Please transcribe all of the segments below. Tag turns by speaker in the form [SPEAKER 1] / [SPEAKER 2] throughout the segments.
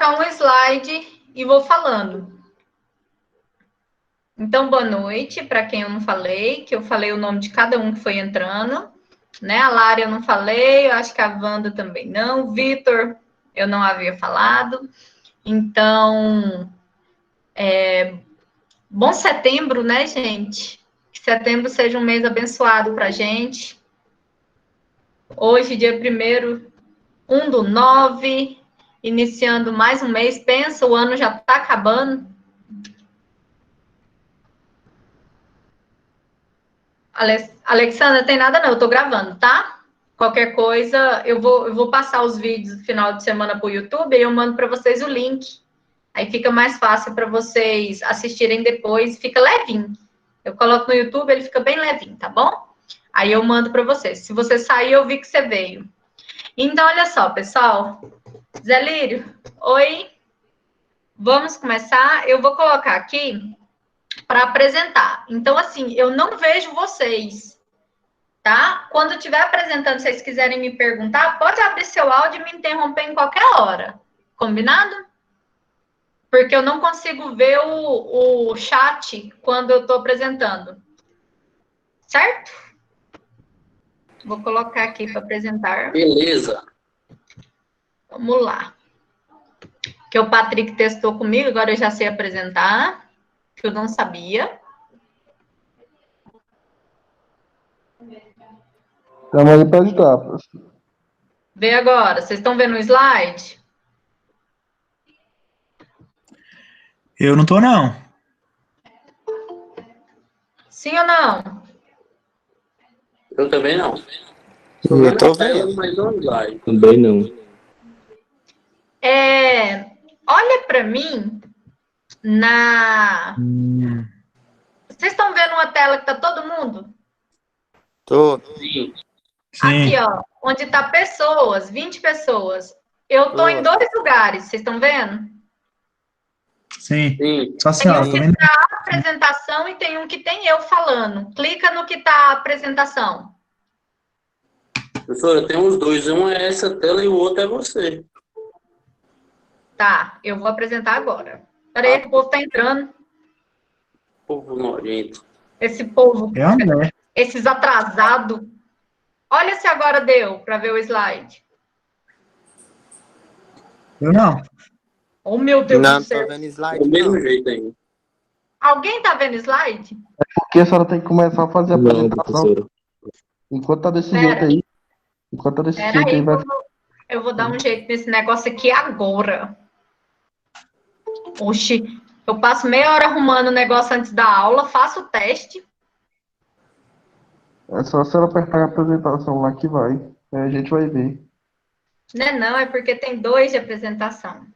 [SPEAKER 1] colocar um slide e vou falando. Então, boa noite para quem eu não falei, que eu falei o nome de cada um que foi entrando. Né? A Lara eu não falei, eu acho que a Wanda também não. O Vitor eu não havia falado. Então, bom setembro, né, gente? Que setembro seja um mês abençoado para a gente. Hoje, dia 1/1/9, iniciando mais um mês. Pensa, o ano já está acabando. Alexandra, tem nada não, eu tô gravando, tá? Qualquer coisa, eu vou passar os vídeos no final de semana pro YouTube e eu mando para vocês o link. Aí fica mais fácil para vocês assistirem depois, fica levinho. Eu coloco no YouTube, ele fica bem levinho, tá bom? Aí eu mando para vocês. Se você sair, eu vi que você veio. Então, olha só, pessoal. Zé Lírio, oi. Vamos começar. Eu vou colocar aqui para apresentar. Então, assim, eu não vejo vocês, tá? Quando estiver apresentando, se vocês quiserem me perguntar, pode abrir seu áudio e me interromper em qualquer hora. Combinado? Porque eu não consigo ver o chat quando eu estou apresentando. Certo? Vou colocar aqui para apresentar.
[SPEAKER 2] Beleza.
[SPEAKER 1] Vamos lá. Que o Patrick testou comigo, agora eu já sei apresentar, que eu não sabia.
[SPEAKER 3] Estamos aí para ajudar, professor.
[SPEAKER 1] Vê agora. Vocês estão vendo o slide?
[SPEAKER 4] Eu não tô, não.
[SPEAKER 1] Sim ou não?
[SPEAKER 2] Eu também não.
[SPEAKER 5] Eu tô vendo.
[SPEAKER 2] Mas online.
[SPEAKER 5] Também não.
[SPEAKER 1] Olha para mim na... Vocês estão vendo uma tela que tá todo mundo?
[SPEAKER 5] Tô.
[SPEAKER 2] Sim.
[SPEAKER 1] Aqui, ó, onde tá pessoas, 20 pessoas. Eu tô em 2 lugares, vocês estão vendo?
[SPEAKER 4] Sim.
[SPEAKER 2] Sim.
[SPEAKER 4] Só a
[SPEAKER 1] Tem
[SPEAKER 4] senhora,
[SPEAKER 1] um
[SPEAKER 4] tá
[SPEAKER 1] que
[SPEAKER 4] vendo?
[SPEAKER 1] tá a apresentação e tem um que tem eu falando. Clica no que tá a apresentação.
[SPEAKER 2] Professora, tem os dois. Um é essa tela e o outro é você.
[SPEAKER 1] Tá, eu vou apresentar agora. Peraí, que o povo tá entrando.
[SPEAKER 2] Povo nojento.
[SPEAKER 1] Esse povo,
[SPEAKER 4] É André.
[SPEAKER 1] esses atrasados. Olha se agora deu para ver o slide.
[SPEAKER 4] Eu não.
[SPEAKER 1] Oh, meu Deus
[SPEAKER 5] Não,
[SPEAKER 1] do
[SPEAKER 5] tô
[SPEAKER 1] céu.
[SPEAKER 5] vendo
[SPEAKER 2] Do
[SPEAKER 5] slide,
[SPEAKER 2] mesmo
[SPEAKER 5] não.
[SPEAKER 2] jeito ainda.
[SPEAKER 1] Alguém tá vendo slide?
[SPEAKER 3] Porque a senhora tem que começar a fazer a
[SPEAKER 5] Não,
[SPEAKER 3] apresentação.
[SPEAKER 5] professora.
[SPEAKER 3] Enquanto tá desse
[SPEAKER 1] Pera.
[SPEAKER 3] jeito aí. Enquanto tá desse jeito
[SPEAKER 1] Peraí,
[SPEAKER 3] aí, vai.
[SPEAKER 1] eu vou dar um jeito nesse negócio aqui agora. Oxi, eu passo meia hora arrumando o negócio antes da aula, faço o teste.
[SPEAKER 3] É só a senhora apertar a apresentação lá que vai. Aí a gente vai ver.
[SPEAKER 1] Não, é porque tem 2 de apresentação.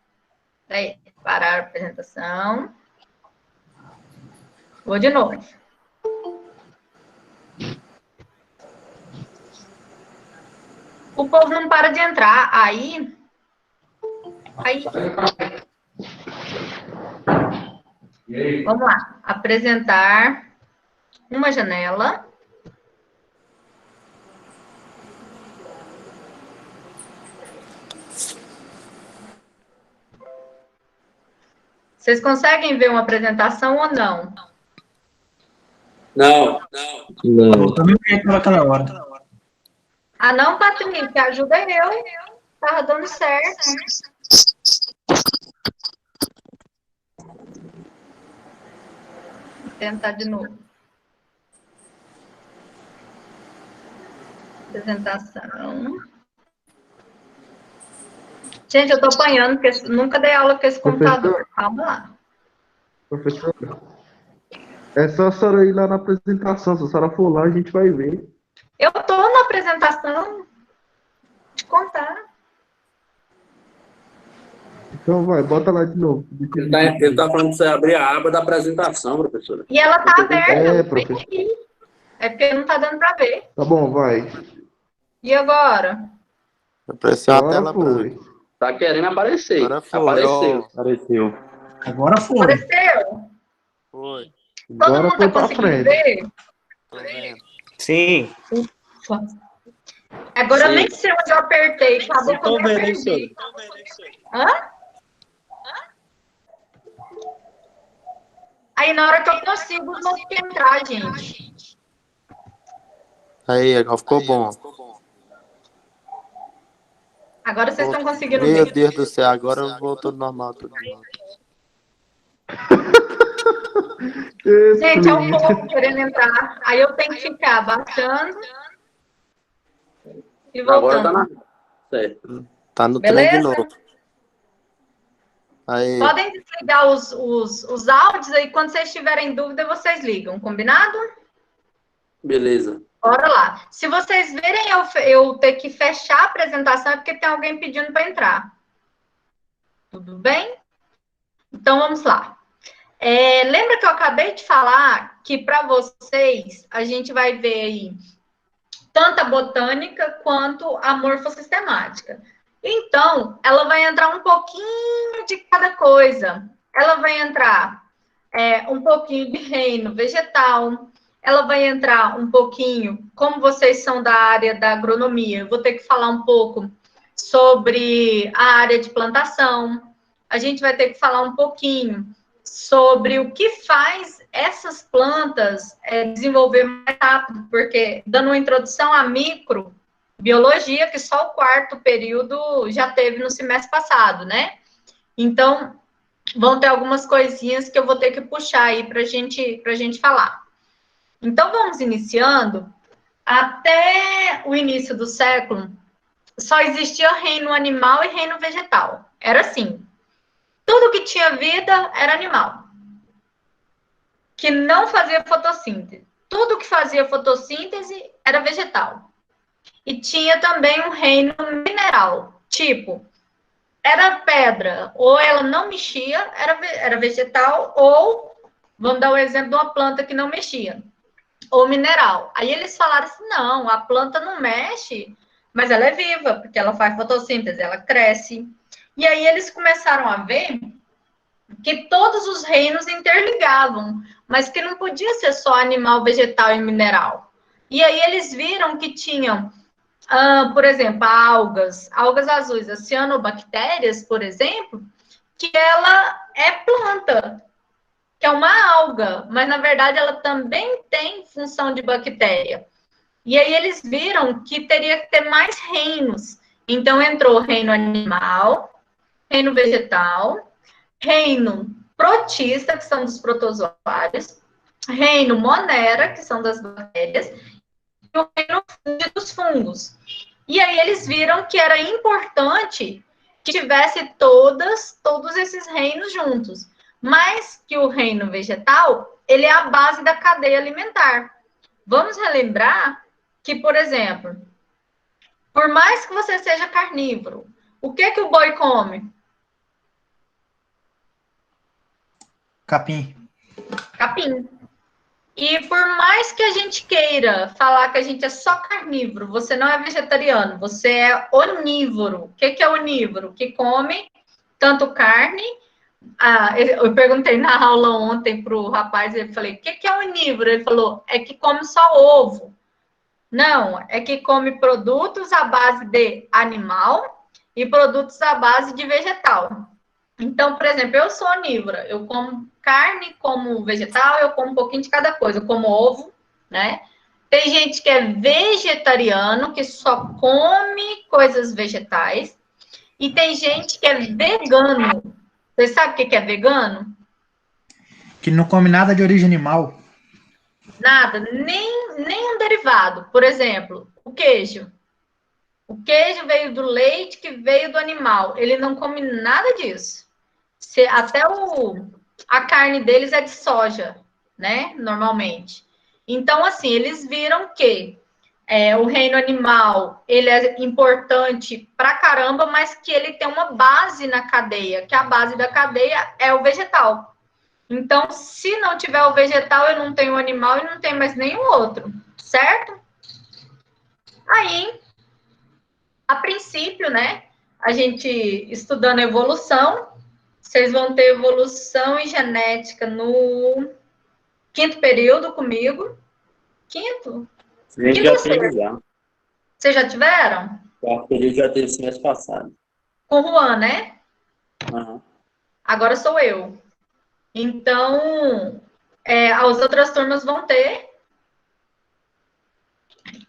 [SPEAKER 1] Aí, parar a apresentação. Vou de novo. O povo não para de entrar. Aí. Vamos lá. Apresentar uma janela. Vocês conseguem ver uma apresentação ou não?
[SPEAKER 2] Não.
[SPEAKER 5] Não.
[SPEAKER 4] Eu também vi aquela hora.
[SPEAKER 1] Ah, não, Patrick, ajuda eu. Tava dando certo. Vou tentar de novo. Apresentação. Gente, eu tô apanhando, porque nunca dei aula com esse computador. Calma lá.
[SPEAKER 3] Professora, é só a senhora ir lá na apresentação. Se a senhora for lá, a gente vai ver.
[SPEAKER 1] Eu tô na apresentação. Vou te contar.
[SPEAKER 3] Então vai, bota lá de novo.
[SPEAKER 2] Ele tá falando pra você abrir a aba da apresentação, professora.
[SPEAKER 1] E ela tá aberta.
[SPEAKER 3] É,
[SPEAKER 1] bem
[SPEAKER 3] professor.
[SPEAKER 1] aqui. É porque não tá dando pra ver.
[SPEAKER 3] Tá bom, vai.
[SPEAKER 1] E agora?
[SPEAKER 5] Apareceu a
[SPEAKER 3] Agora
[SPEAKER 5] tela
[SPEAKER 3] foi.
[SPEAKER 5] branca.
[SPEAKER 2] Tá querendo aparecer.
[SPEAKER 5] Agora foi.
[SPEAKER 2] Apareceu.
[SPEAKER 5] Apareceu.
[SPEAKER 4] Agora foi.
[SPEAKER 1] Apareceu?
[SPEAKER 5] Foi.
[SPEAKER 1] Todo
[SPEAKER 3] Agora
[SPEAKER 1] mundo
[SPEAKER 3] foi
[SPEAKER 1] tá
[SPEAKER 3] pra
[SPEAKER 1] conseguindo
[SPEAKER 3] frente.
[SPEAKER 1] ver?
[SPEAKER 5] Tô vendo.
[SPEAKER 6] Sim.
[SPEAKER 1] Agora eu
[SPEAKER 2] Sim.
[SPEAKER 1] nem sei onde eu apertei. Acabou que eu
[SPEAKER 6] Tô
[SPEAKER 1] nem
[SPEAKER 6] vendo, hein,
[SPEAKER 1] perdi.
[SPEAKER 6] senhor?
[SPEAKER 1] Hã? Aí, na hora que eu consigo, os vão entrar, gente.
[SPEAKER 5] Aí, agora ficou bom.
[SPEAKER 1] Agora vocês estão conseguindo
[SPEAKER 5] Meu
[SPEAKER 1] ver.
[SPEAKER 5] Deus do céu, agora voltou normal tudo de novo.
[SPEAKER 1] Gente, é um pouco querendo entrar. Aí eu tenho que ficar baixando e
[SPEAKER 2] Agora tá
[SPEAKER 1] voltando.
[SPEAKER 2] na. Certo.
[SPEAKER 5] Tá no trem de
[SPEAKER 1] Beleza?
[SPEAKER 5] novo. Aí,
[SPEAKER 1] Podem desligar os áudios aí. Quando vocês tiverem dúvida, vocês ligam. Combinado?
[SPEAKER 2] Beleza.
[SPEAKER 1] Bora lá. Se vocês verem eu ter que fechar a apresentação, é porque tem alguém pedindo para entrar. Tudo bem? Então, vamos lá. Lembra que eu acabei de falar que para vocês a gente vai ver aí tanto a botânica quanto a morfossistemática. Então, ela vai entrar um pouquinho de cada coisa. Ela vai entrar um pouquinho de reino vegetal, ela vai entrar um pouquinho, como vocês são da área da agronomia, eu vou ter que falar um pouco sobre a área de plantação, a gente vai ter que falar um pouquinho sobre o que faz essas plantas desenvolver mais rápido, porque dando uma introdução à microbiologia, que só o quarto período já teve no semestre passado, né? Então, vão ter algumas coisinhas que eu vou ter que puxar aí para gente falar. Então, vamos iniciando. Até o início do século, só existia reino animal e reino vegetal. Era assim. Tudo que tinha vida era animal, que não fazia fotossíntese. Tudo que fazia fotossíntese era vegetal. E tinha também um reino mineral, tipo, era pedra, ou ela não mexia, era vegetal, ou, vamos dar o exemplo de uma planta que não mexia, ou mineral. Aí eles falaram assim, não, a planta não mexe, mas ela é viva, porque ela faz fotossíntese, ela cresce. E aí eles começaram a ver que todos os reinos interligavam, mas que não podia ser só animal, vegetal e mineral. E aí eles viram que tinham, por exemplo, algas azuis, as cianobactérias, por exemplo, que ela é planta, que é uma alga, mas na verdade ela também tem função de bactéria. E aí eles viram que teria que ter mais reinos. Então entrou reino animal, reino vegetal, reino protista, que são dos protozoários, reino monera, que são das bactérias, e o reino dos fungos. E aí eles viram que era importante que tivesse todos esses reinos juntos, mas que o reino vegetal, ele é a base da cadeia alimentar. Vamos relembrar que, por exemplo, por mais que você seja carnívoro, o que o boi come?
[SPEAKER 4] Capim.
[SPEAKER 1] Capim. E por mais que a gente queira falar que a gente é só carnívoro, você não é vegetariano, você é onívoro. O que é onívoro? Que come tanto carne. Eu perguntei na aula ontem para o rapaz, ele falei, o que é onívoro? Ele falou, é que come só ovo. Não, é que come produtos à base de animal e produtos à base de vegetal. Então, por exemplo, eu sou onívora, eu como carne, como vegetal, eu como um pouquinho de cada coisa, eu como ovo, né? Tem gente que é vegetariano, que só come coisas vegetais, e tem gente que é vegano. Você sabe o que é vegano?
[SPEAKER 4] Que não come nada de origem animal.
[SPEAKER 1] Nada, nem um derivado. Por exemplo, o queijo. O queijo veio do leite que veio do animal. Ele não come nada disso. Até a carne deles é de soja, né? Normalmente. Então, assim, eles viram que o reino animal, ele é importante pra caramba, mas que ele tem uma base na cadeia, que a base da cadeia é o vegetal. Então, se não tiver o vegetal, eu não tenho o animal e não tenho mais nenhum outro, certo? Aí, a princípio, né, a gente estudando evolução, vocês vão ter evolução e genética no quinto período comigo. Quinto?
[SPEAKER 2] A gente
[SPEAKER 1] Quinto
[SPEAKER 2] já
[SPEAKER 1] ou
[SPEAKER 2] teve
[SPEAKER 1] sexto?
[SPEAKER 2] já.
[SPEAKER 1] Vocês já tiveram?
[SPEAKER 2] O período já teve semestre passado.
[SPEAKER 1] Com o Juan, né?
[SPEAKER 2] Uhum.
[SPEAKER 1] Agora sou eu. Então, As outras turmas vão ter.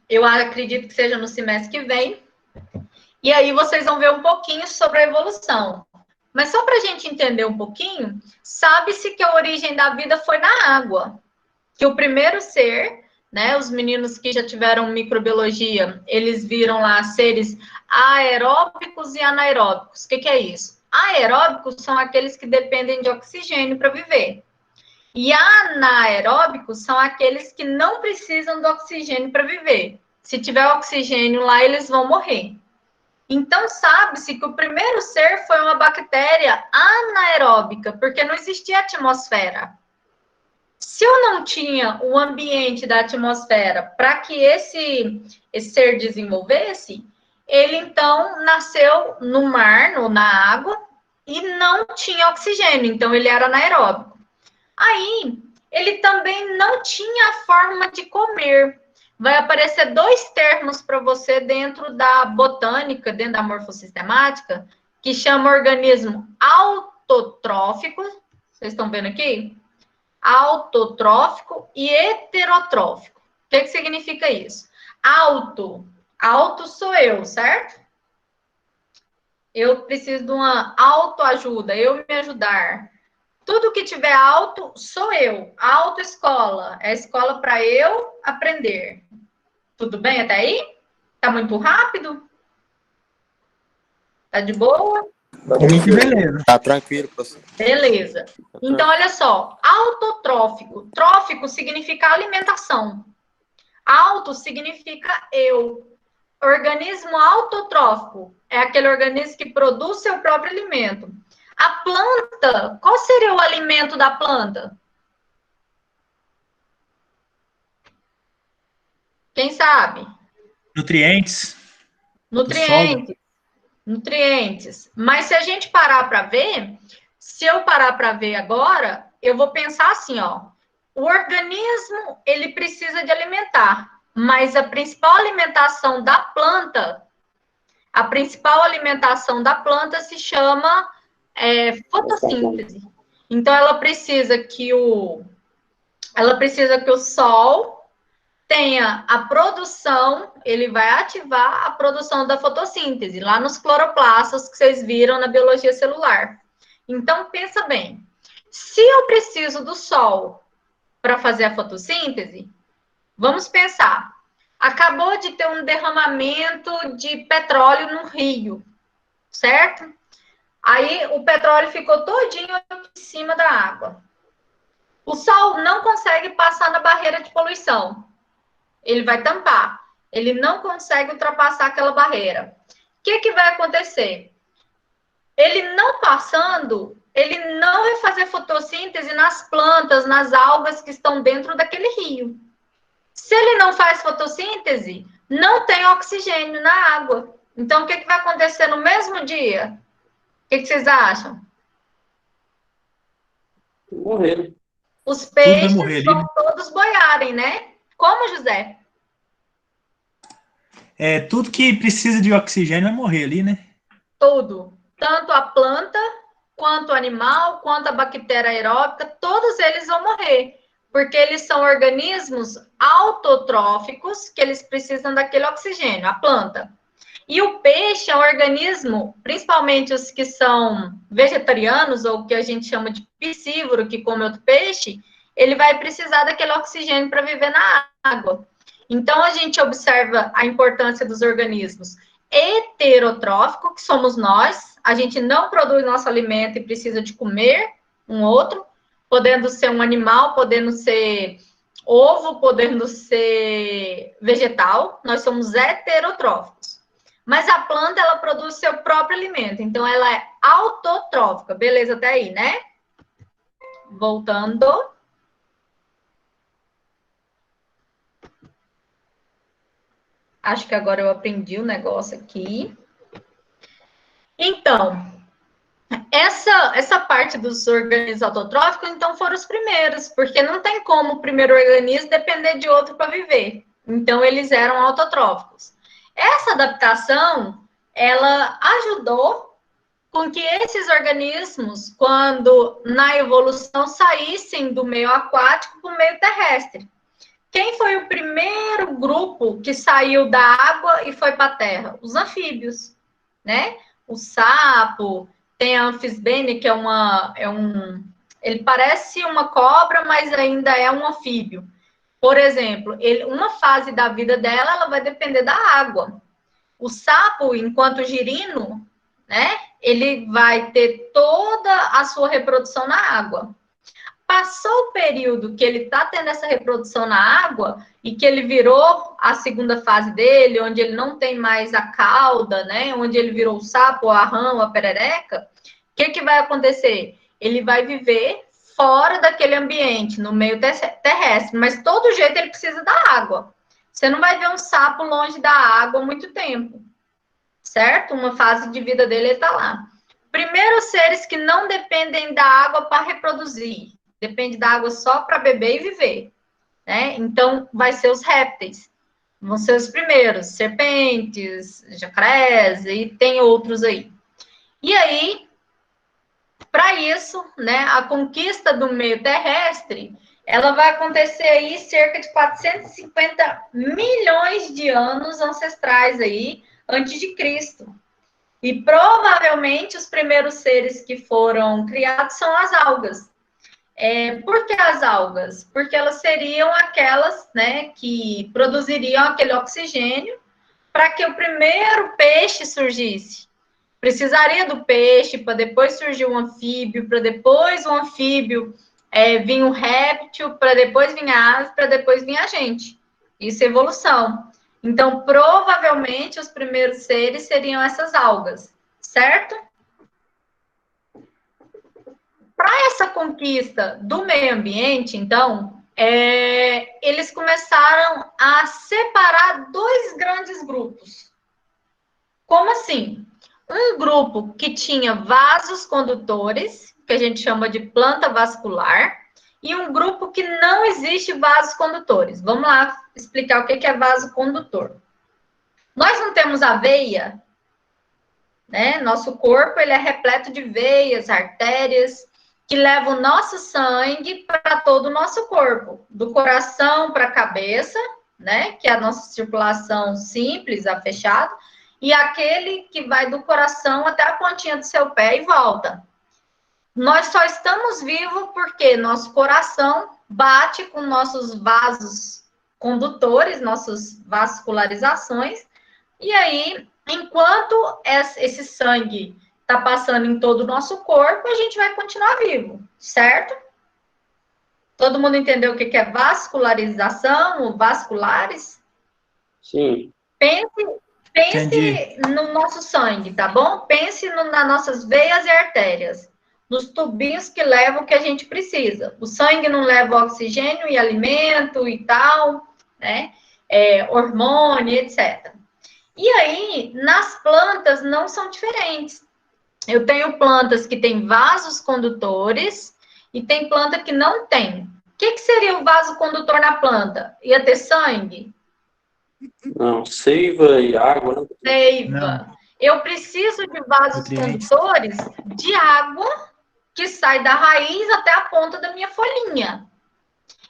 [SPEAKER 1] Eu acredito que seja no semestre que vem. E aí vocês vão ver um pouquinho sobre a evolução. Mas só para a gente entender um pouquinho, sabe-se que a origem da vida foi na água. Que o primeiro ser, né, os meninos que já tiveram microbiologia, eles viram lá seres aeróbicos e anaeróbicos. O que é isso? Aeróbicos são aqueles que dependem de oxigênio para viver. E anaeróbicos são aqueles que não precisam do oxigênio para viver. Se tiver oxigênio lá, eles vão morrer. Então, sabe-se que o primeiro ser foi uma bactéria anaeróbica, porque não existia atmosfera. Se eu não tinha o ambiente da atmosfera para que esse ser desenvolvesse, ele então nasceu no mar, na água, e não tinha oxigênio, então ele era anaeróbico. Aí, ele também não tinha forma de comer. Vai aparecer dois termos para você dentro da botânica, dentro da morfossistemática, que chama organismo autotrófico. Vocês estão vendo aqui? Autotrófico e heterotrófico. O que significa isso? Auto sou eu, certo? Eu preciso de uma autoajuda, eu me ajudar. Tudo que tiver auto, sou eu. Autoescola, é escola para eu aprender. Tudo bem até aí? Tá muito rápido? Tá de boa?
[SPEAKER 4] Muito beleza.
[SPEAKER 5] Tá tranquilo, professor.
[SPEAKER 1] Beleza. Então, olha só. Autotrófico. Trófico significa alimentação. Auto significa eu. Organismo autotrófico é aquele organismo que produz seu próprio alimento. A planta, qual seria o alimento da planta? Quem sabe?
[SPEAKER 4] Nutrientes.
[SPEAKER 1] Nutrientes. Nutrientes. Mas se a gente parar para ver, se eu parar para ver agora, eu vou pensar assim, ó. O organismo, ele precisa de alimentar, mas a principal alimentação da planta se chama fotossíntese. Então, ela precisa que o sol tenha a produção, ele vai ativar a produção da fotossíntese, lá nos cloroplastos que vocês viram na biologia celular. Então, pensa bem, se eu preciso do sol para fazer a fotossíntese, vamos pensar, acabou de ter um derramamento de petróleo no rio, certo? Aí o petróleo ficou todinho em cima da água. O sol não consegue passar na barreira de poluição. Ele vai tampar. Ele não consegue ultrapassar aquela barreira. O que vai acontecer? Ele não passando, ele não vai fazer fotossíntese nas plantas, nas algas que estão dentro daquele rio. Se ele não faz fotossíntese, não tem oxigênio na água. Então, o que vai acontecer no mesmo dia? O que vocês acham?
[SPEAKER 2] Morreram.
[SPEAKER 1] Os peixes
[SPEAKER 4] vão
[SPEAKER 1] todos boiarem, né? Como, José?
[SPEAKER 4] Tudo que precisa de oxigênio vai morrer ali, né?
[SPEAKER 1] Tudo. Tanto a planta, quanto o animal, quanto a bactéria aeróbica, todos eles vão morrer. Porque eles são organismos autotróficos, que eles precisam daquele oxigênio, a planta. E o peixe é um organismo, principalmente os que são vegetarianos, ou que a gente chama de piscívoro, que come outro peixe, ele vai precisar daquele oxigênio para viver na água. Então, a gente observa a importância dos organismos heterotróficos, que somos nós, a gente não produz nosso alimento e precisa de comer um outro, podendo ser um animal, podendo ser ovo, podendo ser vegetal, nós somos heterotróficos. Mas a planta, ela produz seu próprio alimento, então ela é autotrófica. Beleza até aí, né? Voltando. Acho que agora eu aprendi o negócio aqui. Então, essa parte dos organismos autotróficos, então, foram os primeiros, porque não tem como o primeiro organismo depender de outro para viver. Então, eles eram autotróficos. Essa adaptação, ela ajudou com que esses organismos, quando na evolução saíssem do meio aquático para o meio terrestre. Quem foi o primeiro grupo que saiu da água e foi para a terra? Os anfíbios, né? O sapo, tem a anfisbene, que ele parece uma cobra, mas ainda é um anfíbio. Por exemplo, uma fase da vida dela, ela vai depender da água. O sapo, enquanto girino, né? Ele vai ter toda a sua reprodução na água. Passou o período que ele está tendo essa reprodução na água e que ele virou a segunda fase dele, onde ele não tem mais a cauda, né? Onde ele virou o sapo, a rã, a perereca. O que vai acontecer? Ele vai viver fora daquele ambiente, no meio terrestre, mas todo jeito ele precisa da água. Você não vai ver um sapo longe da água há muito tempo, certo? Uma fase de vida dele está lá. Primeiro, seres que não dependem da água para reproduzir. Depende da água só para beber e viver, né? Então, vai ser os répteis. Vão ser os primeiros, serpentes, jacarés, e tem outros aí. E aí, para isso, né, a conquista do meio terrestre, ela vai acontecer aí cerca de 450 milhões de anos ancestrais aí, antes de Cristo. E provavelmente os primeiros seres que foram criados são as algas. Por que as algas? Porque elas seriam aquelas, né, que produziriam aquele oxigênio para que o primeiro peixe surgisse. Precisaria do peixe para depois surgir um anfíbio, para depois o anfíbio vir um réptil, para depois vir a ave, para depois vir a gente. Isso é evolução. Então, provavelmente, os primeiros seres seriam essas algas, certo? Para essa conquista do meio ambiente, então, eles começaram a separar dois grandes grupos. Como assim? Um grupo que tinha vasos condutores, que a gente chama de planta vascular, e um grupo que não existe vasos condutores. Vamos lá explicar o que é vaso condutor. Nós não temos a veia, né? Nosso corpo ele é repleto de veias, artérias, que levam o nosso sangue para todo o nosso corpo, do coração para a cabeça, né? Que é a nossa circulação simples, a fechada, e aquele que vai do coração até a pontinha do seu pé e volta. Nós só estamos vivos porque nosso coração bate com nossos vasos condutores, nossas vascularizações, e aí, enquanto esse sangue está passando em todo o nosso corpo, a gente vai continuar vivo, certo? Todo mundo entendeu o que é vascularização, ou vasculares?
[SPEAKER 2] Sim.
[SPEAKER 1] Pense no nosso sangue, tá bom? Pense nas nossas veias e artérias, nos tubinhos que levam o que a gente precisa. O sangue não leva oxigênio e alimento e tal, né? Hormônio, etc. E aí, nas plantas não são diferentes. Eu tenho plantas que têm vasos condutores e tem planta que não tem. O que seria o vaso condutor na planta? Ia ter sangue?
[SPEAKER 2] Não, seiva e água, né?
[SPEAKER 1] Seiva.
[SPEAKER 4] Não.
[SPEAKER 1] Eu preciso de vasos condutores de água que sai da raiz até a ponta da minha folhinha.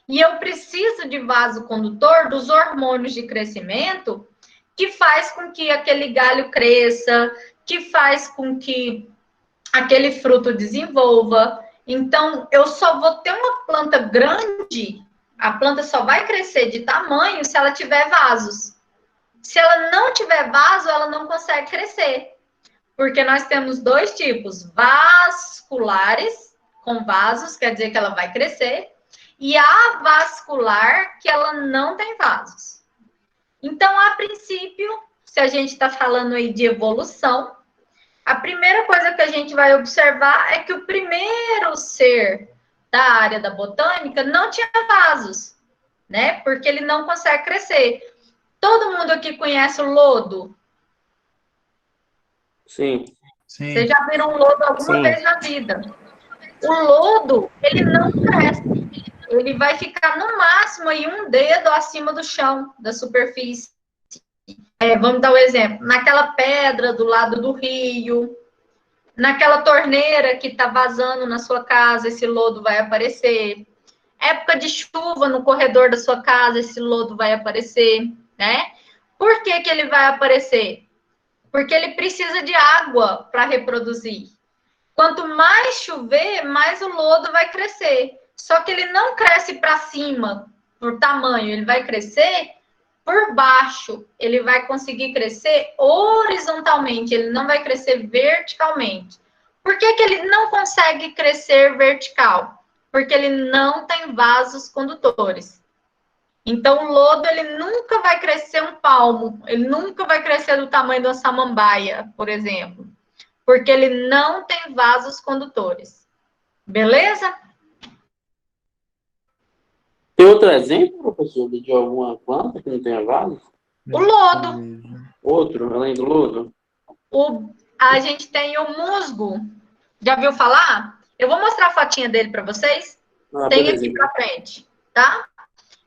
[SPEAKER 1] E eu preciso de vaso condutor dos hormônios de crescimento que faz com que aquele galho cresça, que faz com que aquele fruto desenvolva. Então, eu só vou ter uma planta grande, a planta só vai crescer de tamanho se ela tiver vasos. Se ela não tiver vaso, ela não consegue crescer. Porque nós temos dois tipos, vasculares, com vasos, quer dizer que ela vai crescer, e avascular, que ela não tem vasos. Então, a princípio, se a gente está falando aí de evolução, a primeira coisa que a gente vai observar é que o primeiro ser da área da botânica não tinha vasos, né? Porque ele não consegue crescer. Todo mundo aqui conhece o lodo?
[SPEAKER 2] Sim.
[SPEAKER 4] Sim.
[SPEAKER 1] Vocês já viram um lodo alguma vez na vida? O lodo, ele não cresce. Ele vai ficar no máximo aí um dedo acima do chão, da superfície. Vamos dar um exemplo. Naquela pedra do lado do rio, Naquela torneira que está vazando na sua casa, esse lodo vai aparecer. Época de chuva no corredor da sua casa, esse lodo vai aparecer, né? Por que que ele vai aparecer? Porque ele precisa de água para reproduzir. Quanto mais chover, mais o lodo vai crescer. Só que ele não cresce para cima por tamanho, ele vai crescer por baixo. Ele vai conseguir crescer horizontalmente, ele não vai crescer verticalmente. Por que que ele não consegue crescer vertical? Porque ele não tem vasos condutores. Então, o lodo, ele nunca vai crescer um palmo, ele nunca vai crescer do tamanho de uma samambaia, por exemplo, porque ele não tem vasos condutores. Beleza?
[SPEAKER 2] Tem outro exemplo, professor, de alguma planta que não tenha vaso?
[SPEAKER 1] O lodo.
[SPEAKER 2] Outro, além do lodo?
[SPEAKER 1] A gente tem o musgo. Já viu falar? Eu vou mostrar a fotinha dele para vocês. Tem
[SPEAKER 2] beleza.
[SPEAKER 1] aqui para frente, tá?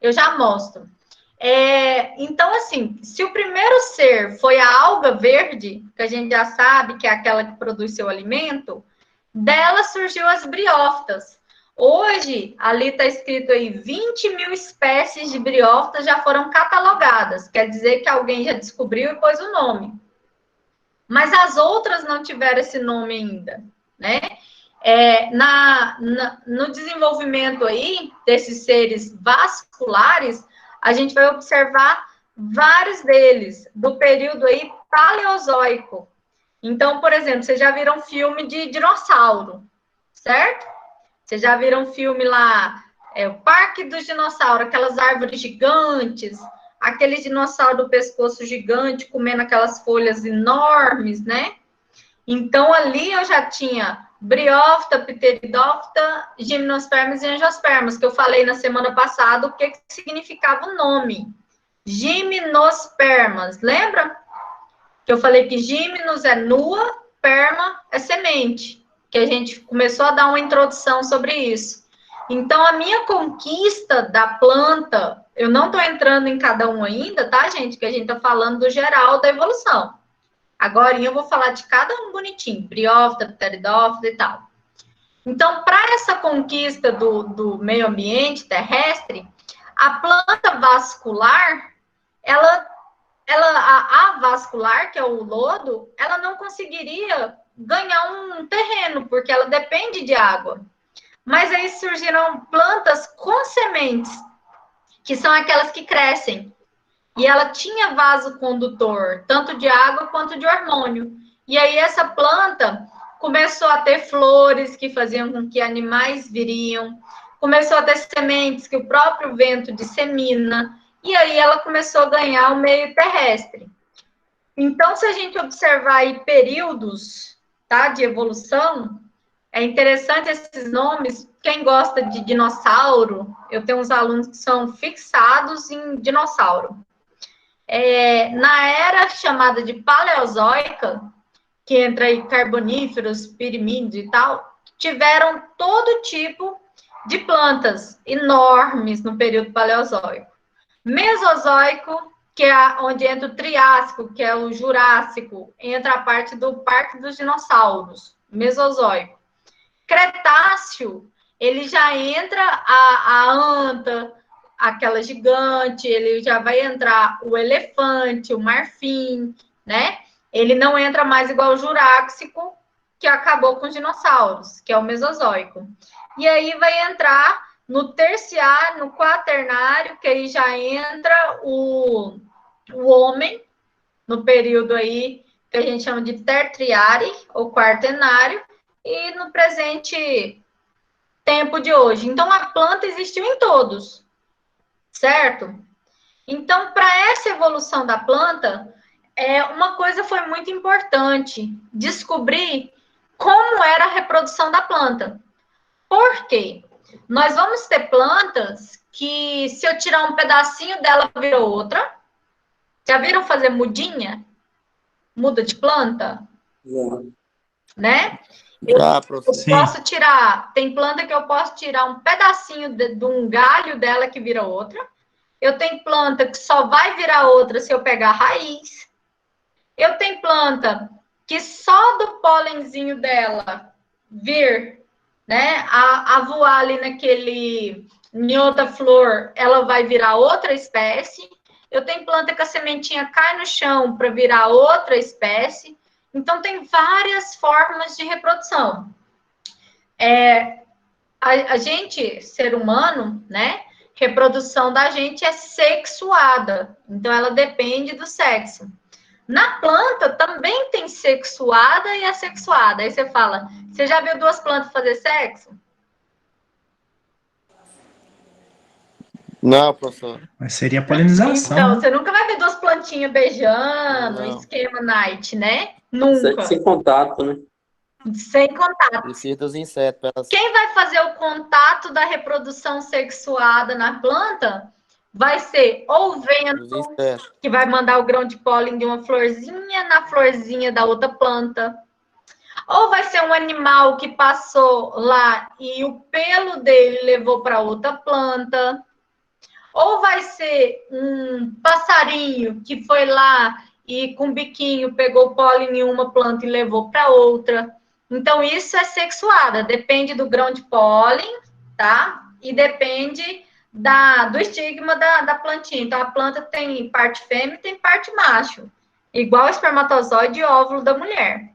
[SPEAKER 1] Eu já mostro. Então, assim, se o primeiro ser foi a alga verde, que a gente já sabe que é aquela que produz seu alimento, dela surgiu as briófitas. Hoje, ali está escrito aí, 20 mil espécies de briófitas já foram catalogadas. Quer dizer que alguém já descobriu e pôs o nome. Mas as outras não tiveram esse nome ainda, né? No desenvolvimento aí desses seres vasculares, a gente vai observar vários deles do período aí paleozoico. Então, por exemplo, vocês já viram filme de dinossauro, certo? Vocês já viram filme lá, o Parque dos Dinossauros, aquelas árvores gigantes, aquele dinossauro do pescoço gigante comendo aquelas folhas enormes, né? Então, ali eu já tinha briófita, pteridófita, gimnospermas e angiospermas, que eu falei na semana passada o que significava o nome. Gimnospermas, lembra? Que eu falei que gimnos é nua, perma é semente, que a gente começou a dar uma introdução sobre isso. Então, a minha conquista da planta, eu não estou entrando em cada um ainda, tá, gente? Que a gente está falando do geral da evolução. Agora eu vou falar de cada um bonitinho, briófita, pteridófita e tal. Então, para essa conquista do meio ambiente terrestre, a planta vascular, a vascular, que é o lodo, ela não conseguiria ganhar um terreno, porque ela depende de água. Mas aí surgiram plantas com sementes, que são aquelas que crescem. E ela tinha vaso condutor, tanto de água quanto de hormônio. E aí essa planta começou a ter flores que faziam com que animais viriam, começou a ter sementes que o próprio vento dissemina, e aí ela começou a ganhar o meio terrestre. Então, se a gente observar aí períodos, tá, de evolução, é interessante esses nomes. Quem gosta de dinossauro, eu tenho uns alunos que são fixados em dinossauro. Na era chamada de paleozoica, que entra aí carboníferos, pirimídeos e tal, tiveram todo tipo de plantas enormes no período paleozoico. Mesozoico, que é onde entra o Triássico, que é o Jurássico, entra a parte do Parque dos Dinossauros, Mesozoico. Cretáceo, ele já entra a anta, aquela gigante, ele já vai entrar o elefante, o marfim, né? Ele não entra mais igual o Jurássico, que acabou com os dinossauros, que é o Mesozoico. E aí vai entrar no terciário, no quaternário, que aí já entra o homem, no período aí que a gente chama de tertiário ou quaternário, e no presente tempo de hoje. Então, a planta existiu em todos, certo? Então, para essa evolução da planta, uma coisa foi muito importante, descobrir como era a reprodução da planta. Por quê? Nós vamos ter plantas que, se eu tirar um pedacinho dela, vira outra. Já viram fazer mudinha? Muda de planta? Né? Eu posso tirar, tem planta que eu posso tirar um pedacinho de um galho dela que vira outra. Eu tenho planta que só vai virar outra se eu pegar a raiz. Eu tenho planta que só do pólenzinho dela vir, né, a voar ali em outra flor, ela vai virar outra espécie. Eu tenho planta que a sementinha cai no chão para virar outra espécie. Então, tem várias formas de reprodução. A gente, ser humano, né, reprodução da gente é sexuada. Então, ela depende do sexo. Na planta também tem sexuada e assexuada. Aí você fala, você já viu duas plantas fazer sexo?
[SPEAKER 5] Não, professor.
[SPEAKER 4] Mas seria polinização.
[SPEAKER 1] Então,
[SPEAKER 4] né?
[SPEAKER 1] você nunca vai ver duas plantinhas beijando,
[SPEAKER 5] Não.
[SPEAKER 1] esquema night, né?
[SPEAKER 2] Sem,
[SPEAKER 1] Nunca.
[SPEAKER 2] sem contato, né?
[SPEAKER 1] Sem contato.
[SPEAKER 5] Precisa dos insetos para elas.
[SPEAKER 1] Quem vai fazer o contato da reprodução sexuada na planta vai ser ou o
[SPEAKER 5] Os
[SPEAKER 1] vento,
[SPEAKER 5] insetos.
[SPEAKER 1] que vai mandar o grão de pólen de uma florzinha na florzinha da outra planta. Ou vai ser um animal que passou lá e o pelo dele levou para outra planta. Ou vai ser um passarinho que foi lá e com o biquinho pegou o pólen em uma planta e levou para outra. Então, isso é sexuada, depende do grão de pólen, tá? E depende do estigma da plantinha. Então, a planta tem parte fêmea e tem parte macho, igual o espermatozoide e óvulo da mulher.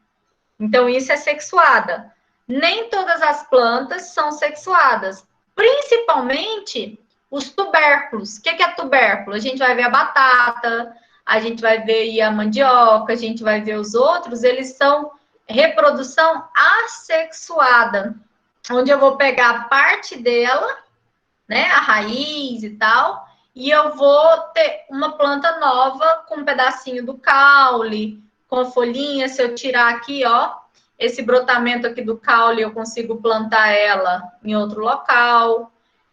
[SPEAKER 1] Então, isso é sexuada. Nem todas as plantas são sexuadas, principalmente os tubérculos. O que é tubérculo? A gente vai ver a batata, a gente vai ver a mandioca, a gente vai ver os outros, eles são reprodução assexuada, onde eu vou pegar a parte dela, né, a raiz e tal, e eu vou ter uma planta nova com um pedacinho do caule, com a folhinha. Se eu tirar aqui, ó, esse brotamento aqui do caule, eu consigo plantar ela em outro local,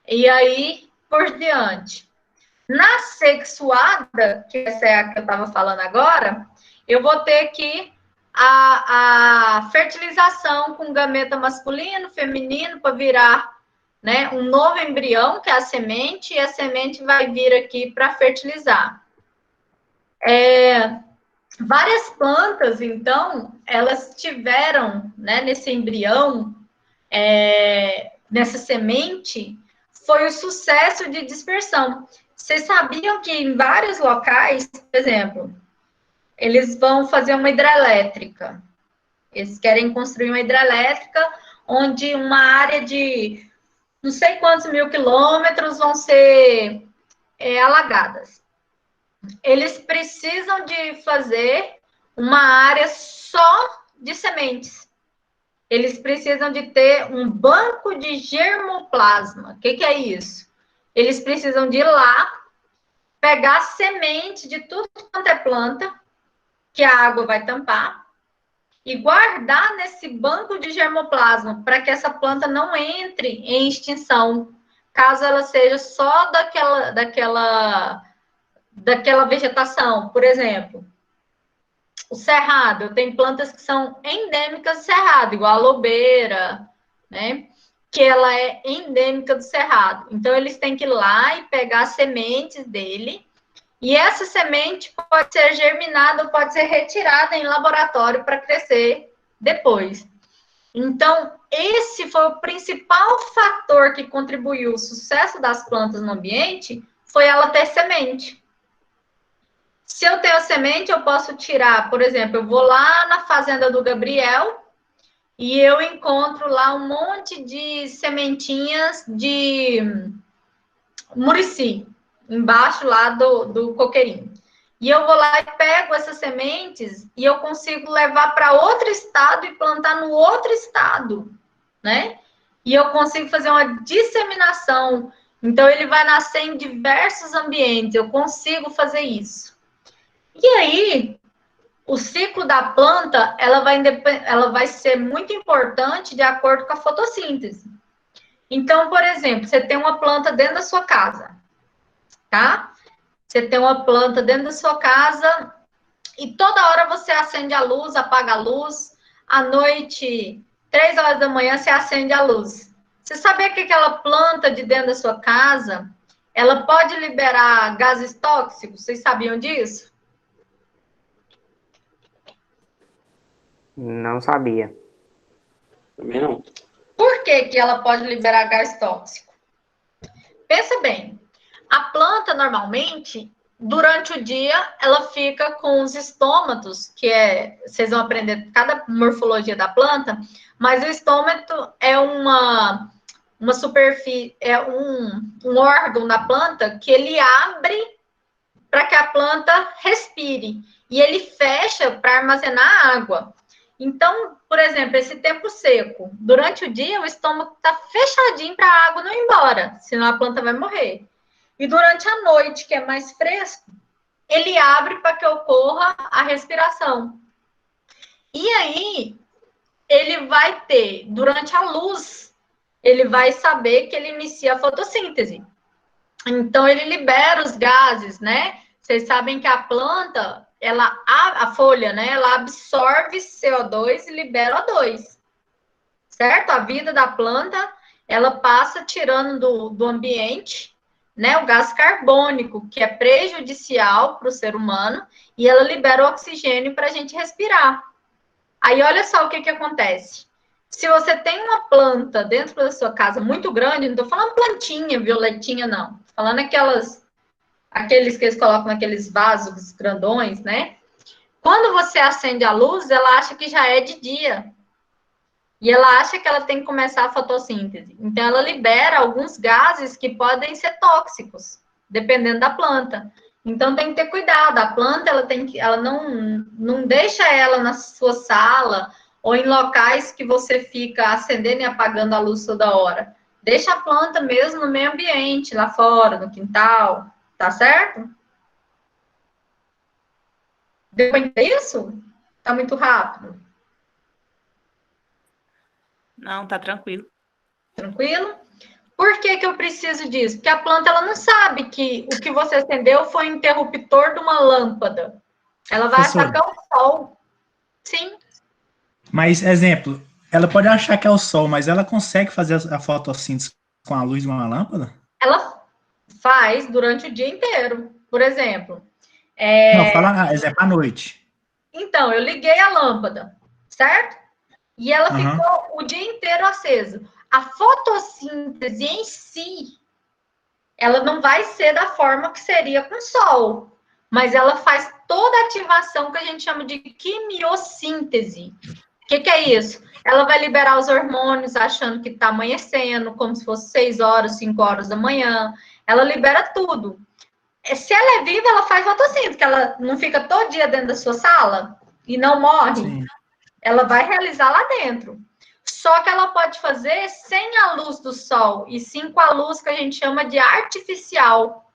[SPEAKER 1] e aí por diante. Na sexuada, que essa é a que eu estava falando agora, eu vou ter que a fertilização com gameta masculino, feminino, para virar, né, um novo embrião, que é a semente, e a semente vai vir aqui para fertilizar. Várias plantas, então, elas tiveram, né, nesse embrião, nessa semente, foi o sucesso de dispersão. Vocês sabiam que em vários locais, por exemplo, eles vão fazer uma hidrelétrica. Eles querem construir uma hidrelétrica onde uma área de não sei quantos mil quilômetros vão ser alagadas. Eles precisam de fazer uma área só de sementes. Eles precisam de ter um banco de germoplasma. O que é isso? Eles precisam de ir lá, pegar semente de tudo quanto é planta, que a água vai tampar, e guardar nesse banco de germoplasma, para que essa planta não entre em extinção, caso ela seja só daquela vegetação. Por exemplo, o cerrado, eu tenho plantas que são endêmicas do cerrado, igual a lobeira, né? Que ela é endêmica do cerrado. Então, eles têm que ir lá e pegar as sementes dele, e essa semente pode ser germinada ou pode ser retirada em laboratório para crescer depois. Então, esse foi o principal fator que contribuiu ao sucesso das plantas no ambiente, foi ela ter semente. Se eu tenho semente, eu posso tirar, por exemplo, eu vou lá na fazenda do Gabriel e eu encontro lá um monte de sementinhas de murici, embaixo lá do coqueirinho. E eu vou lá e pego essas sementes e eu consigo levar para outro estado e plantar no outro estado, né? E eu consigo fazer uma disseminação. Então, ele vai nascer em diversos ambientes. Eu consigo fazer isso. E aí, o ciclo da planta, ela vai ser muito importante de acordo com a fotossíntese. Então, por exemplo, você tem uma planta dentro da sua casa, tá? Você tem uma planta dentro da sua casa e toda hora você acende a luz, apaga a luz. À noite, 3 horas da manhã, você acende a luz. Você sabia que aquela planta de dentro da sua casa, ela pode liberar gases tóxicos? Vocês sabiam disso?
[SPEAKER 6] Não sabia.
[SPEAKER 2] Também não.
[SPEAKER 1] Por que que ela pode liberar gás tóxico? Pensa bem, a planta normalmente, durante o dia, ela fica com os estômatos, vocês vão aprender cada morfologia da planta, mas o estômato é uma superfície, é um órgão da planta que ele abre para que a planta respire, e ele fecha para armazenar água. Então, por exemplo, esse tempo seco, durante o dia o estômago está fechadinho para a água não ir embora, senão a planta vai morrer. E durante a noite, que é mais fresco, ele abre para que ocorra a respiração. E aí, ele vai ter, durante a luz, ele vai saber que ele inicia a fotossíntese. Então, ele libera os gases, né? Vocês sabem que a planta, a folha, né? Ela absorve CO2 e libera O2, certo? A vida da planta, ela passa tirando do ambiente, né? O gás carbônico, que é prejudicial para o ser humano, e ela libera o oxigênio para a gente respirar. Aí, olha só o que acontece. Se você tem uma planta dentro da sua casa muito grande, não estou falando plantinha, violetinha, não. Estou falando aqueles que eles colocam naqueles vasos grandões, né? Quando você acende a luz, ela acha que já é de dia. E ela acha que ela tem que começar a fotossíntese. Então, ela libera alguns gases que podem ser tóxicos, dependendo da planta. Então, tem que ter cuidado. A planta, ela não deixa ela na sua sala ou em locais que você fica acendendo e apagando a luz toda hora. Deixa a planta mesmo no meio ambiente, lá fora, no quintal. Tá certo? Deu para entender isso? Tá muito rápido?
[SPEAKER 7] Não, tá tranquilo.
[SPEAKER 1] Tranquilo? Por que que eu preciso disso? Porque a planta, ela não sabe que o que você acendeu foi um interruptor de uma lâmpada. Ela vai achar que é o sol. Sim.
[SPEAKER 4] Mas, exemplo, ela pode achar que é o sol, mas ela consegue fazer a fotossíntese com a luz de uma lâmpada?
[SPEAKER 1] Ela faz durante o dia inteiro. Por exemplo.
[SPEAKER 4] Não, fala, exemplo, à noite.
[SPEAKER 1] Então, eu liguei a lâmpada, certo? E ela ficou o dia inteiro acesa. A fotossíntese em si, ela não vai ser da forma que seria com o sol, mas ela faz toda a ativação que a gente chama de quimiossíntese. O que é isso? Ela vai liberar os hormônios achando que está amanhecendo, como se fosse 6 horas, 5 horas da manhã. Ela libera tudo. Se ela é viva, ela faz fotossíntese, que ela não fica todo dia dentro da sua sala e não morre. Sim. Ela vai realizar lá dentro. Só que ela pode fazer sem a luz do sol, e sim com a luz que a gente chama de artificial.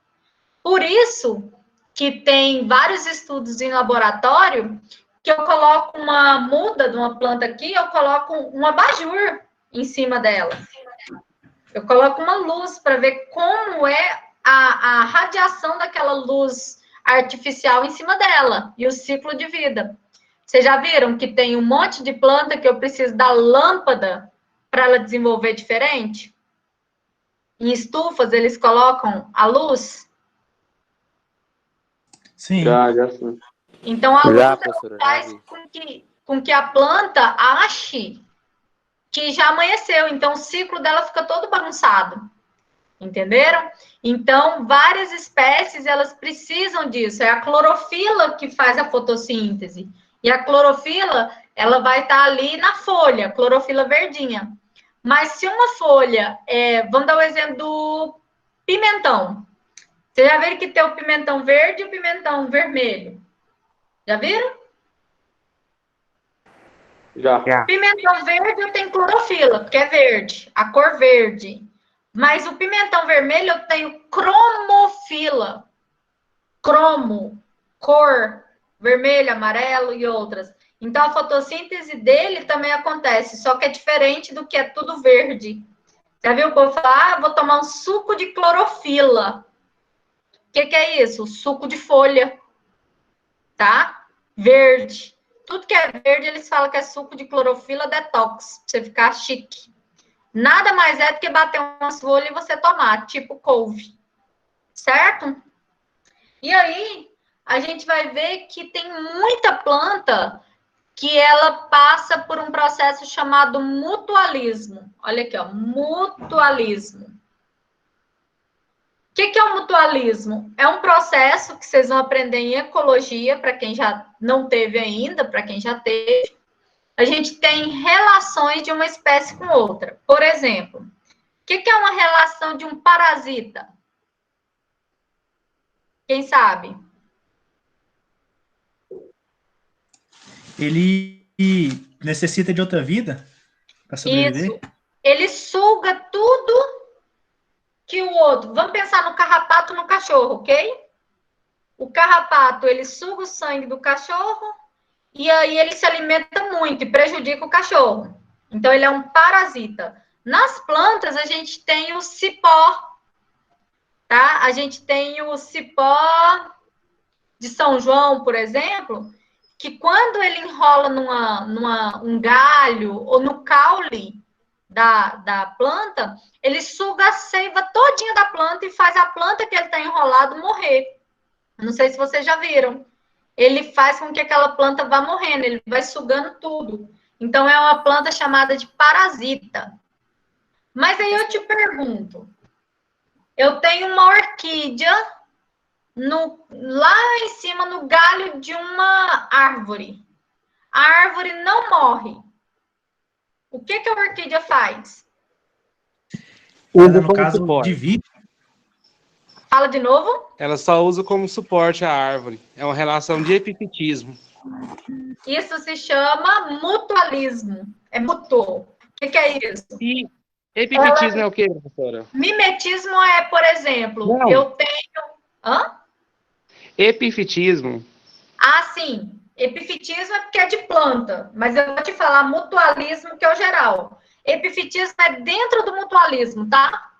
[SPEAKER 1] Por isso que tem vários estudos em laboratório que eu coloco uma muda de uma planta aqui, eu coloco um abajur em cima dela. Eu coloco uma luz para ver como é a radiação daquela luz artificial em cima dela e o ciclo de vida. Vocês já viram que tem um monte de planta que eu preciso da lâmpada para ela desenvolver diferente? Em estufas, eles colocam a luz?
[SPEAKER 2] Sim. Já sim.
[SPEAKER 1] Então, a luz faz com que a planta ache que já amanheceu. Então, o ciclo dela fica todo bagunçado. Entenderam? Então, várias espécies, elas precisam disso. É a clorofila que faz a fotossíntese. E a clorofila, ela vai estar ali na folha, clorofila verdinha. Mas se uma folha, vamos dar o exemplo do pimentão. Vocês já viram que tem o pimentão verde e o pimentão vermelho? Já viram?
[SPEAKER 2] Já.
[SPEAKER 1] Pimentão verde eu tenho clorofila, porque é verde, a cor verde. Mas o pimentão vermelho eu tenho cromofila. Cromo, cor, vermelho, amarelo e outras. Então, a fotossíntese dele também acontece, só que é diferente do que é tudo verde. Já viu o povo falar, vou tomar um suco de clorofila. O que é isso? Suco de folha, tá? Verde. Tudo que é verde, eles falam que é suco de clorofila detox, pra você ficar chique. Nada mais é do que bater umas folhas e você tomar, tipo couve. Certo? E aí, a gente vai ver que tem muita planta que ela passa por um processo chamado mutualismo. Olha aqui, ó, mutualismo. O que é o mutualismo? É um processo que vocês vão aprender em ecologia, para quem já não teve ainda, para quem já teve. A gente tem relações de uma espécie com outra. Por exemplo, o que é uma relação de um parasita? Quem sabe?
[SPEAKER 4] Ele necessita de outra vida para sobreviver?
[SPEAKER 1] Isso. Ele suga tudo que o outro... Vamos pensar no carrapato no cachorro, ok? O carrapato, ele suga o sangue do cachorro e aí ele se alimenta muito e prejudica o cachorro. Então, ele é um parasita. Nas plantas, a gente tem o cipó, tá? A gente tem o cipó de São João, por exemplo, que quando ele enrola um galho ou no caule da planta, ele suga a seiva todinha da planta e faz a planta que ele está enrolado morrer. Não sei se vocês já viram. Ele faz com que aquela planta vá morrendo, ele vai sugando tudo. Então, é uma planta chamada de parasita. Mas aí eu te pergunto, eu tenho uma orquídea lá em cima, no galho de uma árvore. A árvore não morre. O que a orquídea faz?
[SPEAKER 4] Ela, no caso, divide.
[SPEAKER 1] Fala de novo.
[SPEAKER 6] Ela só usa como suporte a árvore. É uma relação de epifitismo.
[SPEAKER 1] Isso se chama mutualismo. É mútuo. O que é isso?
[SPEAKER 6] E epifitismo é o quê, professora?
[SPEAKER 1] Mimetismo é, por exemplo,
[SPEAKER 6] Não.
[SPEAKER 1] eu tenho... Hã?
[SPEAKER 6] Epifitismo.
[SPEAKER 1] Ah, sim. Epifitismo é porque é de planta, mas eu vou te falar mutualismo, que é o geral. Epifitismo é dentro do mutualismo, tá?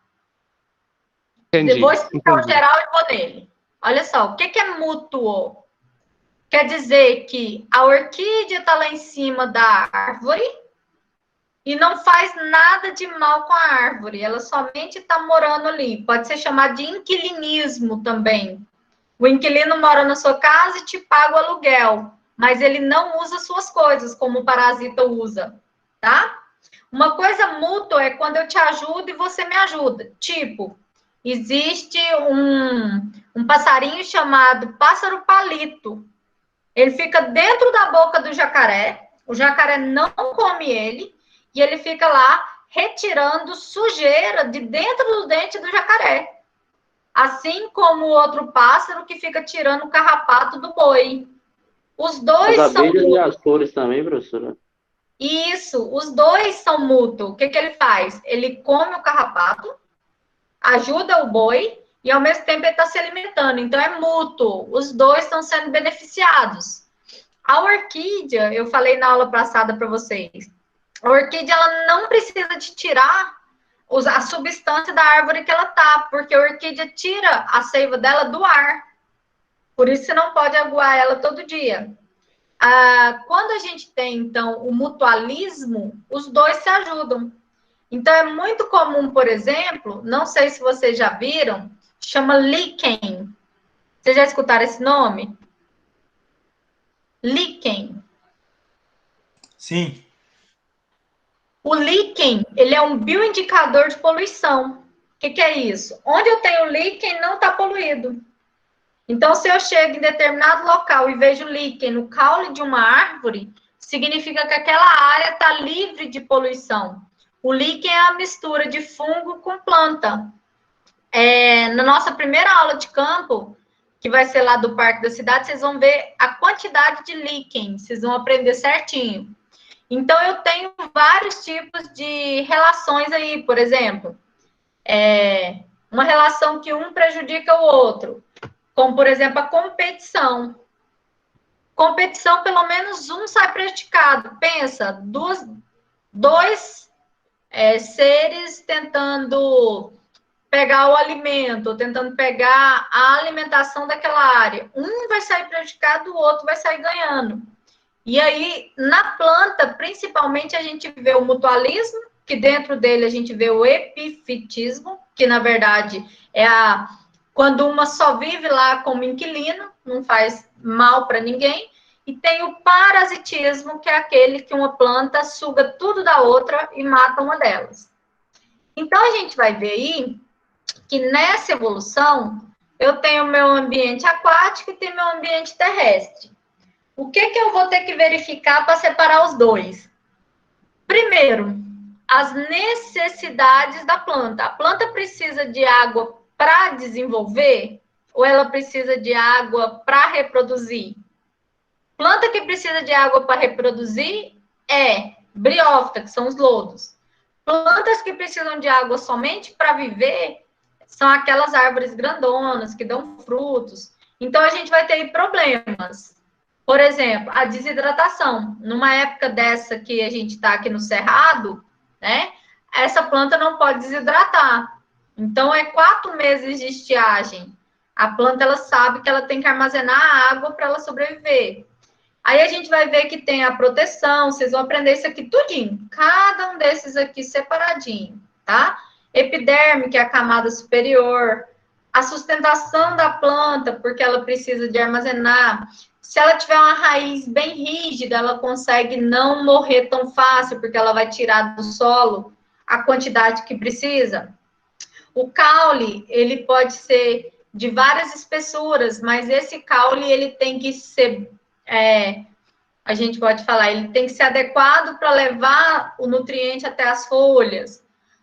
[SPEAKER 6] Entendi.
[SPEAKER 1] Vou explicar o geral e vou nele. Olha só, o que é mútuo? Quer dizer que a orquídea está lá em cima da árvore e não faz nada de mal com a árvore. Ela somente está morando ali. Pode ser chamado de inquilinismo também. O inquilino mora na sua casa e te paga o aluguel, mas ele não usa suas coisas como o parasita usa, tá? Uma coisa mútua é quando eu te ajudo e você me ajuda. Tipo, existe um passarinho chamado pássaro palito. Ele fica dentro da boca do jacaré, o jacaré não come ele, e ele fica lá retirando sujeira de dentro do dente do jacaré. Assim como o outro pássaro que fica tirando o carrapato do boi. Os dois
[SPEAKER 2] As
[SPEAKER 1] são
[SPEAKER 2] abelhas e
[SPEAKER 1] mútuos.
[SPEAKER 2] as flores também, professora?
[SPEAKER 1] Isso, os dois são mútuos. O que ele faz? Ele come o carrapato, ajuda o boi e, ao mesmo tempo, ele está se alimentando. Então, é mútuo. Os dois estão sendo beneficiados. A orquídea, eu falei na aula passada para vocês, a orquídea ela não precisa de tirar a substância da árvore que ela tá, porque a orquídea tira a seiva dela do ar. Por isso você não pode aguar ela todo dia. Quando a gente tem, então, o mutualismo, os dois se ajudam. Então, é muito comum, por exemplo, não sei se vocês já viram, chama líquen. Vocês já escutaram esse nome? Líquen.
[SPEAKER 4] Sim.
[SPEAKER 1] O líquen, ele é um bioindicador de poluição. O que é isso? Onde eu tenho líquen, não está poluído. Então, se eu chego em determinado local e vejo líquen no caule de uma árvore, significa que aquela área está livre de poluição. O líquen é a mistura de fungo com planta. Na nossa primeira aula de campo, que vai ser lá do Parque da Cidade, vocês vão ver a quantidade de líquen, vocês vão aprender certinho. Então, eu tenho vários tipos de relações aí, por exemplo, uma relação que um prejudica o outro, como, por exemplo, a competição. Competição, pelo menos um sai prejudicado. Pensa, dois seres tentando pegar o alimento, tentando pegar a alimentação daquela área. Um vai sair prejudicado, o outro vai sair ganhando. E aí, na planta, principalmente, a gente vê o mutualismo, que dentro dele a gente vê o epifitismo, que na verdade é quando uma só vive lá como inquilino, não faz mal para ninguém, E tem o parasitismo, que é aquele que uma planta suga tudo da outra e mata uma delas. Então, a gente vai ver aí que nessa evolução, eu tenho meu ambiente aquático e tenho meu ambiente terrestre. O que eu vou ter que verificar para separar os dois? Primeiro, as necessidades da planta. A planta precisa de água para desenvolver ou ela precisa de água para reproduzir? Planta que precisa de água para reproduzir é briófita, que são os lodos. Plantas que precisam de água somente para viver são aquelas árvores grandonas que dão frutos. Então, a gente vai ter problemas. Por exemplo, a desidratação. Numa época dessa que a gente está aqui no Cerrado, né? Essa planta não pode desidratar. Então, é 4 meses de estiagem. A planta, ela sabe que ela tem que armazenar água para ela sobreviver. Aí a gente vai ver que tem a proteção, vocês vão aprender isso aqui tudinho. Cada um desses aqui separadinho, tá? Epiderme, que é a camada superior. A sustentação da planta, porque ela precisa de armazenar. Se ela tiver uma raiz bem rígida, ela consegue não morrer tão fácil, porque ela vai tirar do solo a quantidade que precisa. O caule, ele pode ser de várias espessuras, mas esse caule, ele tem que ser... a gente pode falar, ele tem que ser adequado para levar o nutriente até as folhas.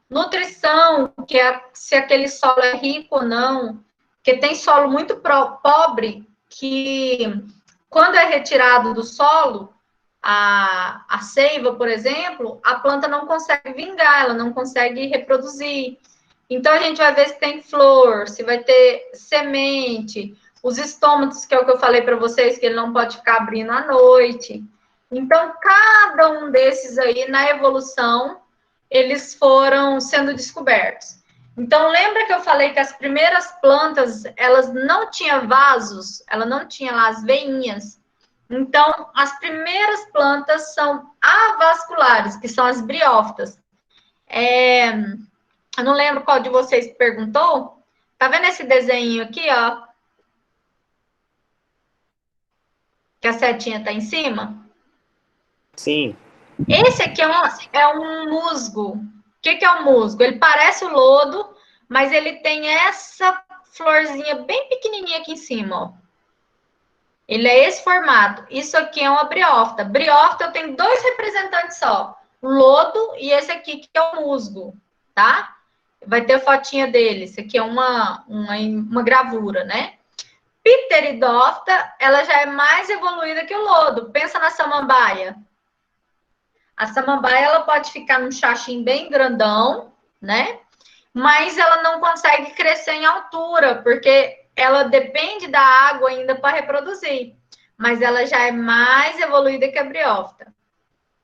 [SPEAKER 1] Nutrição, que é se aquele solo é rico ou não, porque tem solo muito pobre que, quando é retirado do solo, a seiva, por exemplo, a planta não consegue vingar, ela não consegue reproduzir. Então, a gente vai ver se tem flor, se vai ter semente, os estômatos, que é o que eu falei para vocês, que ele não pode ficar abrindo à noite. Então, cada um desses aí, na evolução, eles foram sendo descobertos. Então, lembra que eu falei que as primeiras plantas, elas não tinham vasos, ela não tinha lá as veinhas. Então, as primeiras plantas são avasculares, que são as briófitas. Eu não lembro qual de vocês perguntou. Tá vendo esse desenho aqui, ó? Que a setinha tá em cima?
[SPEAKER 8] Sim.
[SPEAKER 1] Esse aqui é um musgo. O que é o musgo? Ele parece o lodo, mas ele tem essa florzinha bem pequenininha aqui em cima, ó. Ele é esse formato. Isso aqui é uma briófita. Briófita eu tenho 2 representantes só. O lodo e esse aqui que é o musgo, tá? Vai ter a fotinha dele. Isso aqui é uma gravura, né? Pteridófita, ela já é mais evoluída que o lodo. Pensa na samambaia. A samambaia, ela pode ficar num chachim bem grandão, né? Mas ela não consegue crescer em altura, porque ela depende da água ainda para reproduzir. Mas ela já é mais evoluída que a briófita.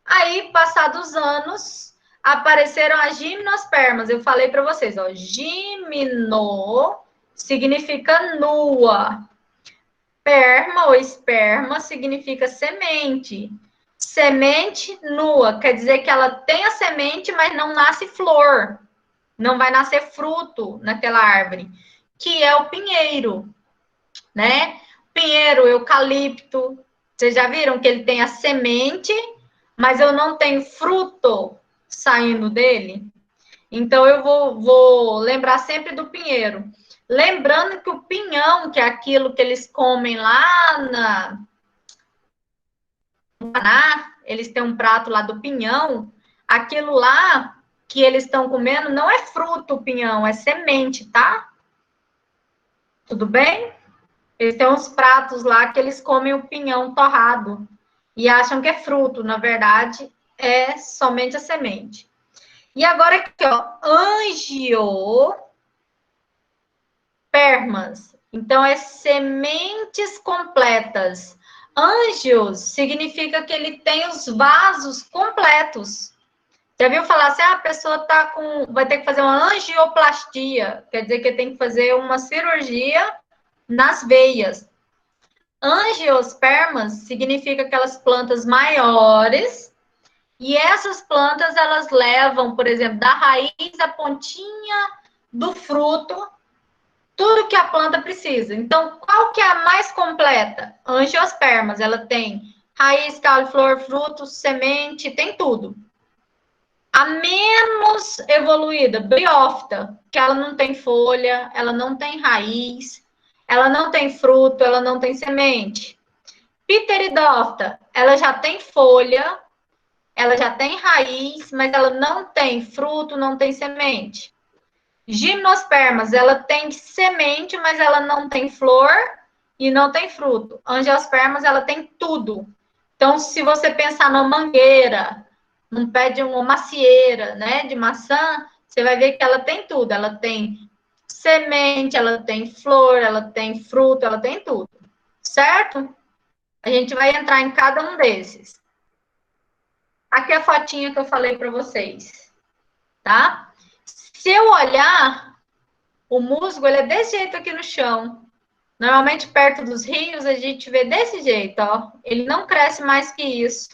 [SPEAKER 1] Aí, passados os anos, apareceram as gimnospermas. Eu falei para vocês, ó, gimno significa nua. Perma ou esperma significa semente. Semente nua, quer dizer que ela tem a semente, mas não nasce flor. Não vai nascer fruto naquela árvore, que é o pinheiro, né? Pinheiro, eucalipto. Vocês já viram que ele tem a semente, mas eu não tenho fruto saindo dele? Então, eu vou lembrar sempre do pinheiro. Lembrando que o pinhão, que é aquilo que eles comem lá no Paraná, eles têm um prato lá do pinhão, aquilo lá que eles estão comendo não é fruto, o pinhão, é semente, tá? Tudo bem? Eles têm uns pratos lá que eles comem o pinhão torrado e acham que é fruto, na verdade, é somente a semente. E agora aqui, ó, angiospermas. Então, é sementes completas. Ângios significa que ele tem os vasos completos. Já viu falar assim, a pessoa vai ter que fazer uma angioplastia, quer dizer que tem que fazer uma cirurgia nas veias. Angiospermas significa aquelas plantas maiores, e essas plantas, elas levam, por exemplo, da raiz à pontinha do fruto, tudo que a planta precisa. Então, qual que é a mais completa? Angiospermas. Ela tem raiz, caule, flor, frutos, semente, tem tudo. A menos evoluída, briófita, que ela não tem folha, ela não tem raiz, ela não tem fruto, ela não tem semente. Pteridófita, ela já tem folha, ela já tem raiz, mas ela não tem fruto, não tem semente. Gimnospermas, ela tem semente, mas ela não tem flor e não tem fruto. Angiospermas, ela tem tudo. Então, se você pensar numa mangueira, num pé de uma macieira, né, de maçã, você vai ver que ela tem tudo. Ela tem semente, ela tem flor, ela tem fruto, ela tem tudo. Certo? A gente vai entrar em cada um desses. Aqui é a fotinha que eu falei para vocês, tá? Se eu olhar, o musgo, ele é desse jeito aqui no chão. Normalmente, perto dos rios, a gente vê desse jeito, ó. Ele não cresce mais que isso.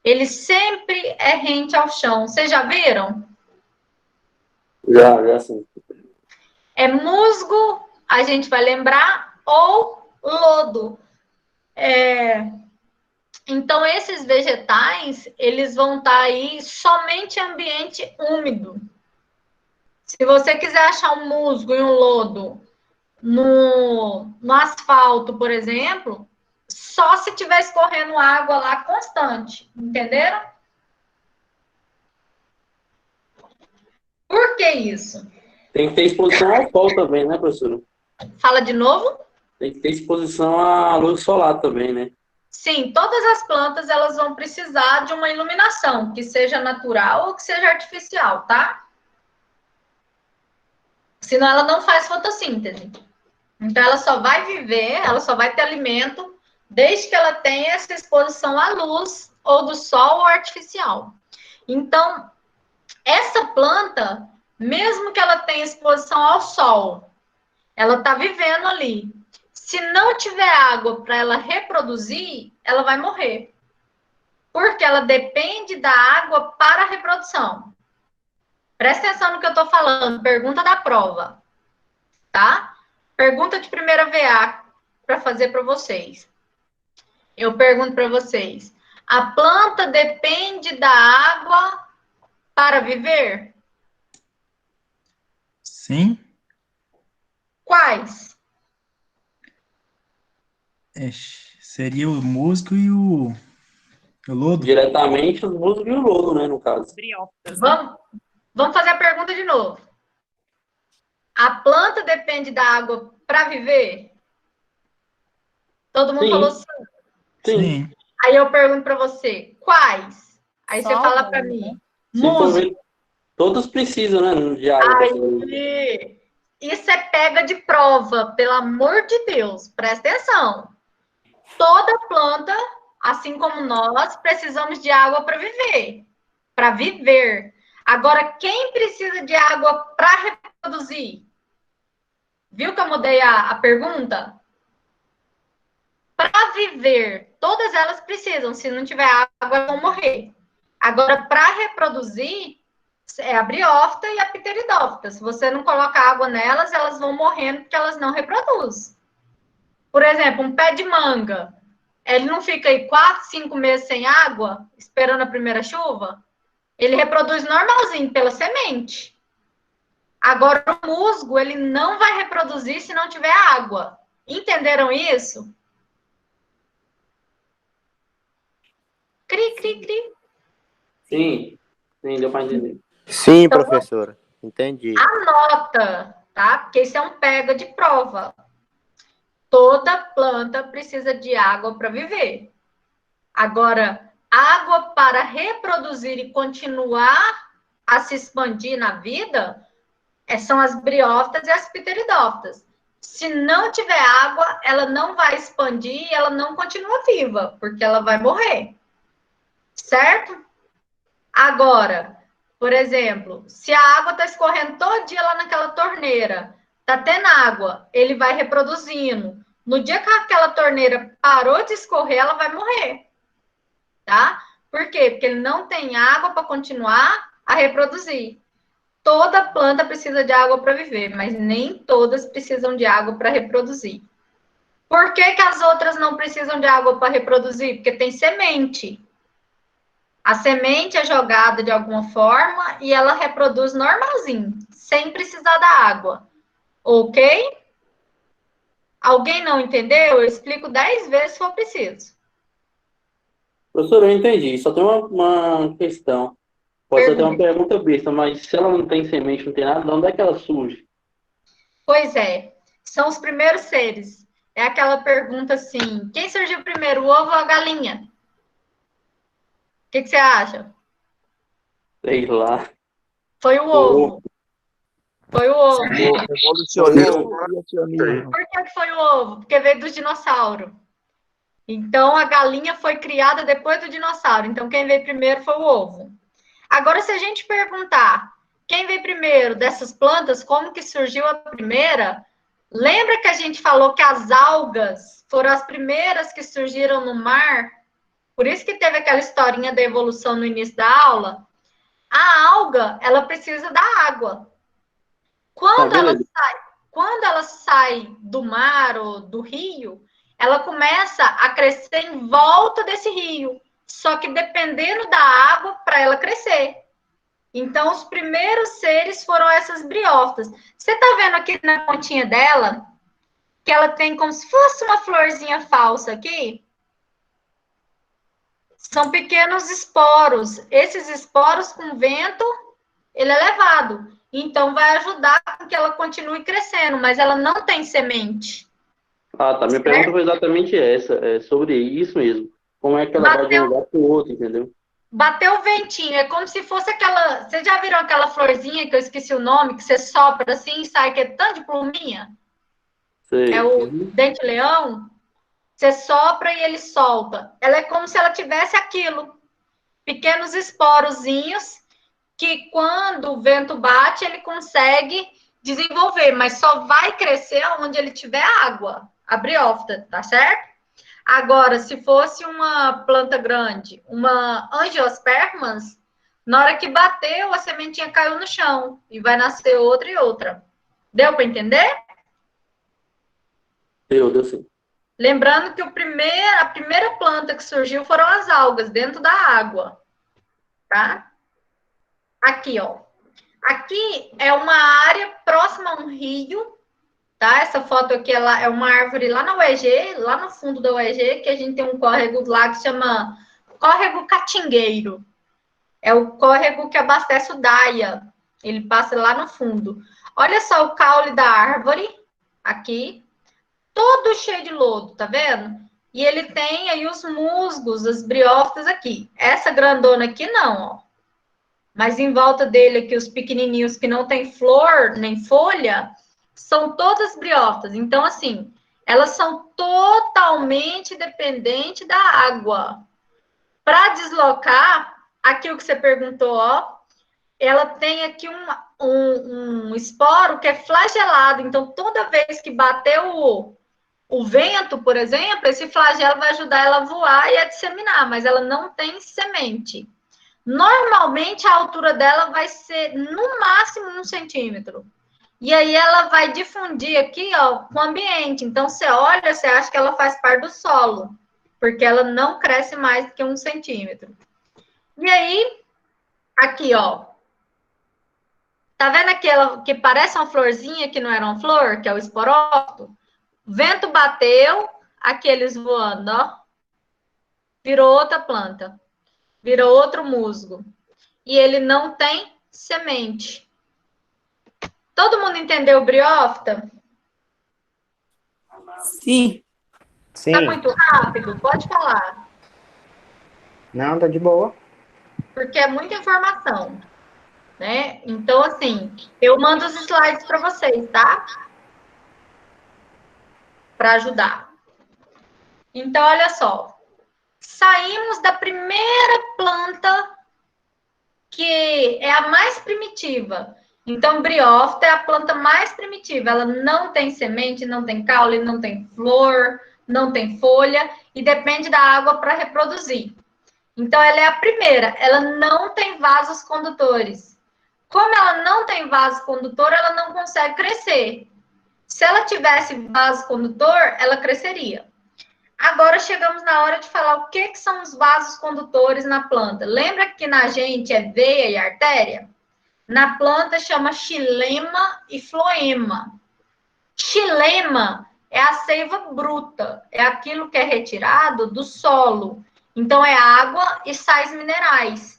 [SPEAKER 1] Ele sempre é rente ao chão. Vocês já viram?
[SPEAKER 2] Já sim.
[SPEAKER 1] É musgo, a gente vai lembrar, ou lodo. Então, esses vegetais, eles vão estar aí somente em ambiente úmido. Se você quiser achar um musgo e um lodo no asfalto, por exemplo, só se tiver escorrendo água lá constante, entenderam? Por que isso?
[SPEAKER 2] Tem que ter exposição ao sol também, né, professora?
[SPEAKER 1] Fala de novo?
[SPEAKER 2] Tem que ter exposição à luz solar também, né?
[SPEAKER 1] Sim, todas as plantas elas vão precisar de uma iluminação, que seja natural ou que seja artificial, tá? Senão ela não faz fotossíntese. Então ela só vai viver, ela só vai ter alimento desde que ela tenha essa exposição à luz ou do sol ou artificial. Então, essa planta, mesmo que ela tenha exposição ao sol, ela está vivendo ali. Se não tiver água para ela reproduzir, ela vai morrer. Porque ela depende da água para a reprodução. Presta atenção no que eu estou falando. Pergunta da prova. Tá? Pergunta de primeira VA para fazer para vocês. Eu pergunto para vocês. A planta depende da água para viver?
[SPEAKER 4] Sim.
[SPEAKER 1] Quais?
[SPEAKER 4] Seria o musgo e o lodo?
[SPEAKER 2] Diretamente os musgos e o lodo, né, no caso.
[SPEAKER 7] Briófitas, né?
[SPEAKER 1] Vamos fazer a pergunta de novo. A planta depende da água para viver? Todo mundo
[SPEAKER 2] Sim.
[SPEAKER 1] falou sim.
[SPEAKER 4] Sim.
[SPEAKER 1] Aí eu pergunto para você, quais? Aí
[SPEAKER 7] Só
[SPEAKER 1] você fala
[SPEAKER 7] alguns,
[SPEAKER 1] para
[SPEAKER 7] né?
[SPEAKER 1] mim,
[SPEAKER 2] Se for
[SPEAKER 1] musgo.
[SPEAKER 2] ver, todos precisam, né, de água. pra sobreviver.
[SPEAKER 1] Aí, isso é pega de prova, pelo amor de Deus, presta atenção. Toda planta, assim como nós, precisamos de água para viver. Para viver. Agora, quem precisa de água para reproduzir? Viu que eu mudei a pergunta? Para viver, todas elas precisam. Se não tiver água, elas vão morrer. Agora, para reproduzir, é a briófita e a pteridófita. Se você não coloca água nelas, elas vão morrendo porque elas não reproduzem. Por exemplo, um pé de manga. Ele não fica aí 4, 5 meses sem água, esperando a primeira chuva? Ele reproduz normalzinho, pela semente. Agora, o musgo, ele não vai reproduzir se não tiver água. Entenderam isso? Cri, cri, cri.
[SPEAKER 2] Sim, deu para entender.
[SPEAKER 5] Sim,
[SPEAKER 1] Então,
[SPEAKER 5] professora. Entendi.
[SPEAKER 1] anota, tá? Porque isso é um pega de prova. Toda planta precisa de água para viver. Agora, água para reproduzir e continuar a se expandir na vida são as briófitas e as pteridófitas. Se não tiver água, ela não vai expandir e ela não continua viva, porque ela vai morrer. Certo? Agora, por exemplo, se a água está escorrendo todo dia lá naquela torneira, está tendo água, ele vai reproduzindo. No dia que aquela torneira parou de escorrer, ela vai morrer. Tá? Por quê? Porque ele não tem água para continuar a reproduzir. toda planta precisa de água para viver, mas nem todas precisam de água para reproduzir. Por que as outras não precisam de água para reproduzir? Porque tem semente. A semente é jogada de alguma forma e ela reproduz normalzinho, sem precisar da água. Ok? Alguém não entendeu? Eu explico 10 vezes se for preciso.
[SPEAKER 2] Professor, eu entendi. Só tem uma questão. Pode ser até uma pergunta besta, mas se ela não tem semente, não tem nada, de onde é que ela surge?
[SPEAKER 1] Pois é, são os primeiros seres. É aquela pergunta assim, quem surgiu primeiro, o ovo ou a galinha? O que você acha?
[SPEAKER 2] Sei lá.
[SPEAKER 1] Foi o ovo. Foi o ovo.
[SPEAKER 5] Evolucionismo criacionismo.
[SPEAKER 1] Por que foi o ovo? Porque veio do dinossauro. Então, a galinha foi criada depois do dinossauro. Então, quem veio primeiro foi o ovo. Agora, se a gente perguntar quem veio primeiro dessas plantas, como que surgiu a primeira? Lembra que a gente falou que as algas foram as primeiras que surgiram no mar? Por isso que teve aquela historinha da evolução no início da aula. A alga, ela precisa da água. Quando ela sai do mar ou do rio, ela começa a crescer em volta desse rio. Só que dependendo da água para ela crescer. Então, os primeiros seres foram essas briófitas. Você está vendo aqui na pontinha dela, que ela tem como se fosse uma florzinha falsa aqui? São pequenos esporos. Esses esporos, com vento, ele é levado. Então, vai ajudar com que ela continue crescendo, mas ela não tem semente.
[SPEAKER 2] Ah, tá. Minha pergunta foi exatamente essa. É sobre isso mesmo. Como é que ela vai de um lugar para o outro, entendeu?
[SPEAKER 1] Bateu o ventinho, é como se fosse aquela... Vocês já viram aquela florzinha que eu esqueci o nome, que você sopra assim e sai, que é tanto de pluminha?
[SPEAKER 2] Sei.
[SPEAKER 1] É o dente-leão. Você sopra e ele solta. Ela é como se ela tivesse aquilo. Pequenos esporozinhos que quando o vento bate, ele consegue desenvolver, mas só vai crescer onde ele tiver água. A briófita, tá certo? Agora, se fosse uma planta grande, uma angiospermas, na hora que bateu, a sementinha caiu no chão e vai nascer outra e outra. Deu para entender?
[SPEAKER 2] Deu sim.
[SPEAKER 1] Lembrando que a primeira planta que surgiu foram as algas dentro da água, tá? Aqui, ó. Aqui é uma área próxima a um rio, tá? Essa foto aqui ela é uma árvore lá na UEG, lá no fundo da UEG, que a gente tem um córrego lá que chama Córrego Catingueiro. É o córrego que abastece o Daia. Ele passa lá no fundo. Olha só o caule da árvore, aqui, todo cheio de lodo, tá vendo? E ele tem aí os musgos, as briófitas aqui. Essa grandona aqui não, ó. Mas em volta dele aqui, os pequenininhos que não tem flor nem folha, são todas briófitas. Então, assim, elas são totalmente dependentes da água. Para deslocar, aqui o que você perguntou, ó, ela tem aqui um esporo que é flagelado. Então, toda vez que bater o vento, por exemplo, esse flagelo vai ajudar ela a voar e a disseminar, mas ela não tem semente. Normalmente, a altura dela vai ser, no máximo, 1 centímetro. E aí, ela vai difundir aqui, ó, com o ambiente. Então, você olha, você acha que ela faz parte do solo, porque ela não cresce mais do que 1 centímetro. E aí, aqui, ó. Tá vendo aquela que parece uma florzinha, que não era uma flor, que é o esporófito? Vento bateu, aqueles voando, ó. Virou outra planta. Virou outro musgo. E ele não tem semente. Todo mundo entendeu briófita?
[SPEAKER 8] Sim.
[SPEAKER 1] Tá muito rápido? Pode falar.
[SPEAKER 8] Não, tá de boa.
[SPEAKER 1] Porque é muita informação, né? Então, assim, eu mando os slides para vocês, tá? Para ajudar. Então, olha só. Saímos da primeira planta, que é a mais primitiva. Então, briófita é a planta mais primitiva. Ela não tem semente, não tem caule, não tem flor, não tem folha e depende da água para reproduzir. Então, ela é a primeira. Ela não tem vasos condutores. Como ela não tem vaso condutor, ela não consegue crescer. Se ela tivesse vaso condutor, ela cresceria. Agora chegamos na hora de falar o que são os vasos condutores na planta. Lembra que na gente é veia e artéria? Na planta chama xilema e floema. Xilema é a seiva bruta, é aquilo que é retirado do solo. Então, é água e sais minerais.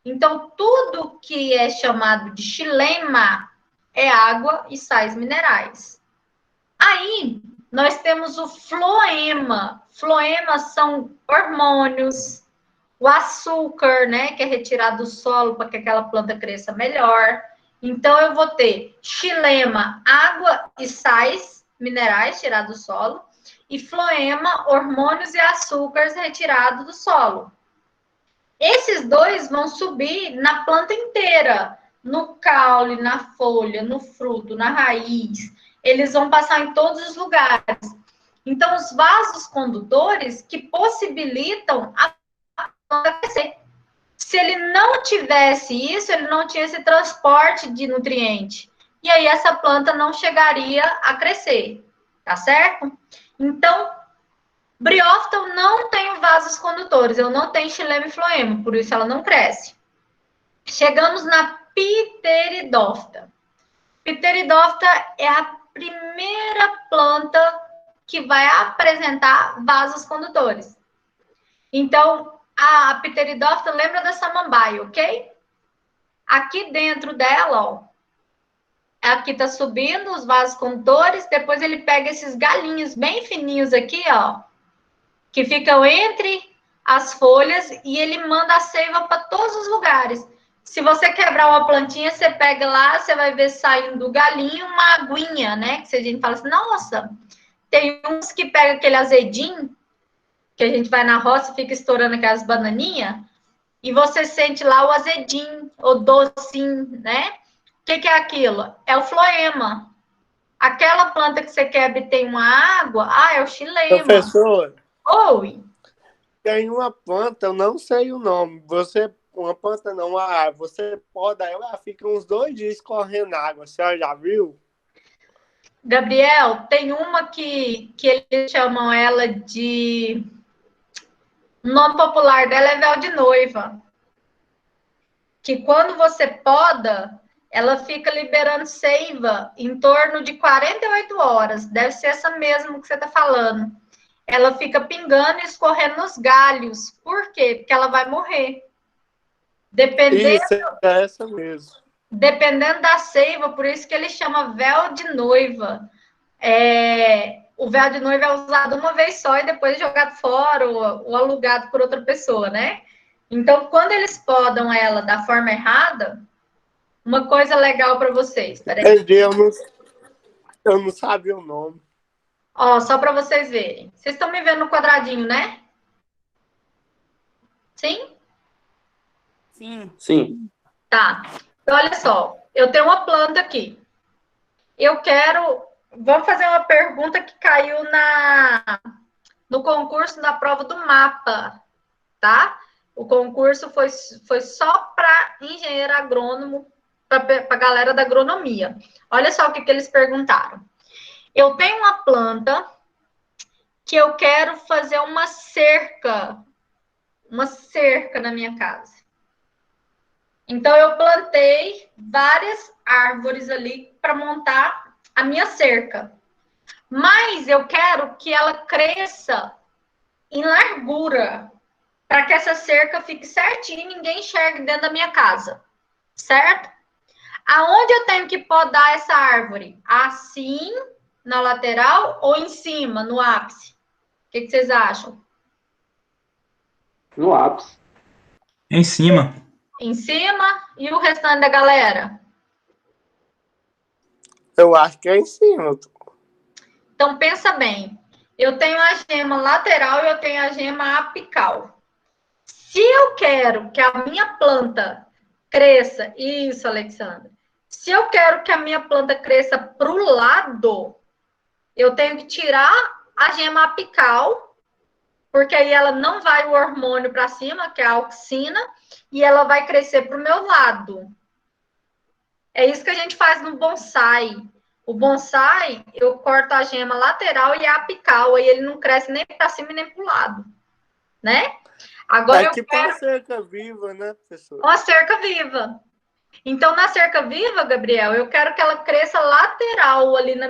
[SPEAKER 1] Então, tudo que é chamado de xilema é água e sais minerais. Aí, nós temos o floema. Floema são hormônios, o açúcar, né, que é retirado do solo para que aquela planta cresça melhor. Então, eu vou ter xilema, água e sais minerais tirados do solo, e floema, hormônios e açúcares retirados do solo. Esses dois vão subir na planta inteira, no caule, na folha, no fruto, na raiz. Eles vão passar em todos os lugares. Então, os vasos condutores que possibilitam a planta crescer. Se ele não tivesse isso, ele não tinha esse transporte de nutriente. E aí, essa planta não chegaria a crescer. Tá certo? Então, briófita eu não tenho vasos condutores. Eu não tenho xilema e floema. Por isso, ela não cresce. Chegamos na pteridófita. Pteridófita é a primeira planta que vai apresentar vasos condutores. Então, a pteridófita lembra da samambaia, ok? Aqui dentro dela, ó, aqui tá subindo os vasos condutores, depois ele pega esses galinhos bem fininhos aqui, ó, que ficam entre as folhas e ele manda a seiva para todos os lugares. Se você quebrar uma plantinha, você pega lá, você vai ver saindo do galinho uma aguinha, né? Que a gente fala assim, nossa, tem uns que pega aquele azedinho, que a gente vai na roça e fica estourando aquelas bananinhas, e você sente lá o azedinho, o docinho, né? O que é aquilo? É o floema. Aquela planta que você quebra e tem uma água, é o xilema.
[SPEAKER 9] Professor,
[SPEAKER 1] Oi.
[SPEAKER 9] tem uma planta, eu não sei o nome. Uma planta não, uma árvore. Você poda ela, fica uns 2 dias correndo água. A senhora já viu?
[SPEAKER 1] Gabriel, tem uma que eles chamam ela de... O nome popular dela é véu de noiva. Que quando você poda, ela fica liberando seiva em torno de 48 horas. Deve ser essa mesmo que você está falando. Ela fica pingando e escorrendo nos galhos. Por quê? Porque ela vai morrer.
[SPEAKER 9] Isso, é essa mesmo.
[SPEAKER 1] Dependendo da seiva, por isso que ele chama véu de noiva. O véu de noiva é usado uma vez só e depois jogado fora ou alugado por outra pessoa, né? Então, quando eles podam ela da forma errada, uma coisa legal para vocês. Peraí.
[SPEAKER 9] Eu não sabia o nome.
[SPEAKER 1] Ó, só para vocês verem. Vocês estão me vendo no quadradinho, né? Sim?
[SPEAKER 7] Sim.
[SPEAKER 2] Sim.
[SPEAKER 1] Tá. Então, olha só. Eu tenho uma planta aqui. Eu quero... Vamos fazer uma pergunta que caiu no concurso da prova do mapa, tá? O concurso foi só para engenheiro agrônomo, para a galera da agronomia. Olha só o que eles perguntaram. Eu tenho uma planta que eu quero fazer uma cerca na minha casa. Então, eu plantei várias árvores ali para montar a minha cerca. Mas eu quero que ela cresça em largura, para que essa cerca fique certinha e ninguém enxergue dentro da minha casa. Certo? Aonde eu tenho que podar essa árvore? Assim, na lateral ou em cima, no ápice? O que vocês acham?
[SPEAKER 2] No ápice.
[SPEAKER 4] Em cima.
[SPEAKER 1] Em cima? E o restante da galera?
[SPEAKER 9] Eu acho que é em cima.
[SPEAKER 1] Então, pensa bem. Eu tenho a gema lateral e eu tenho a gema apical. Se eu quero que a minha planta cresça... Isso, Alexandre. Se eu quero que a minha planta cresça para o lado, eu tenho que tirar a gema apical, porque aí ela não vai o hormônio para cima, que é a auxina, e ela vai crescer para o meu lado. É isso que a gente faz no bonsai. O bonsai, eu corto a gema lateral e a apical, aí ele não cresce nem para cima e nem para o lado, né? Agora
[SPEAKER 9] É tipo uma cerca viva, né, professor?
[SPEAKER 1] Uma cerca viva. Então, na cerca viva, Gabriel, eu quero que ela cresça lateral ali na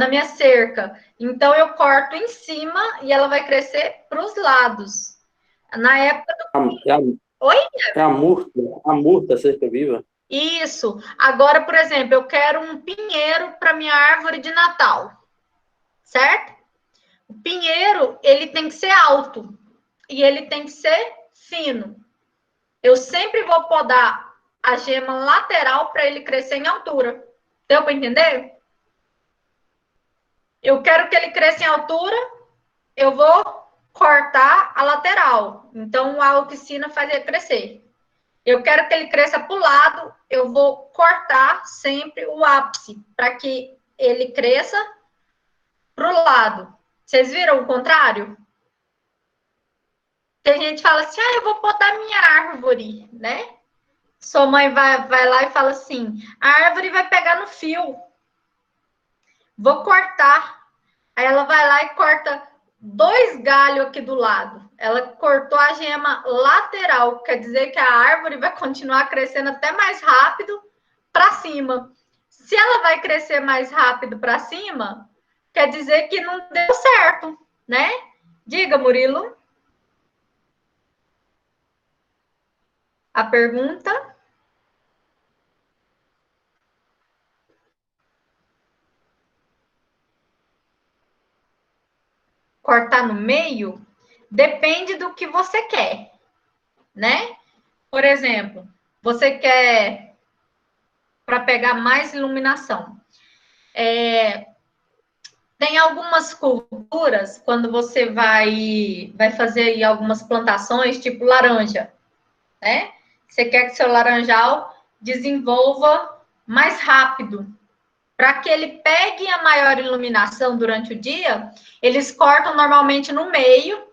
[SPEAKER 1] minha cerca. Então, eu corto em cima e ela vai crescer para os lados. Na época do... Oi?
[SPEAKER 2] É a murta cerca viva?
[SPEAKER 1] Isso. Agora, por exemplo, eu quero um pinheiro para minha árvore de Natal, certo? O pinheiro, ele tem que ser alto e ele tem que ser fino. Eu sempre vou podar a gema lateral para ele crescer em altura. Deu para entender? Eu quero que ele cresça em altura, eu vou cortar a lateral. Então, a oficina faz ele crescer. Eu quero que ele cresça para o lado, eu vou cortar sempre o ápice, para que ele cresça para o lado. Vocês viram o contrário? Tem gente que fala assim, eu vou podar minha árvore, né? Sua mãe vai lá e fala assim, a árvore vai pegar no fio. Vou cortar. Aí ela vai lá e corta 2 galhos aqui do lado. Ela cortou a gema lateral, quer dizer que a árvore vai continuar crescendo até mais rápido para cima. Se ela vai crescer mais rápido para cima, quer dizer que não deu certo, né? Diga, Murilo. A pergunta? Cortar no meio? Depende do que você quer, né? Por exemplo, você quer para pegar mais iluminação. Tem algumas culturas, quando você vai fazer aí algumas plantações, tipo laranja, né? Você quer que seu laranjal desenvolva mais rápido. Para que ele pegue a maior iluminação durante o dia, eles cortam normalmente no meio,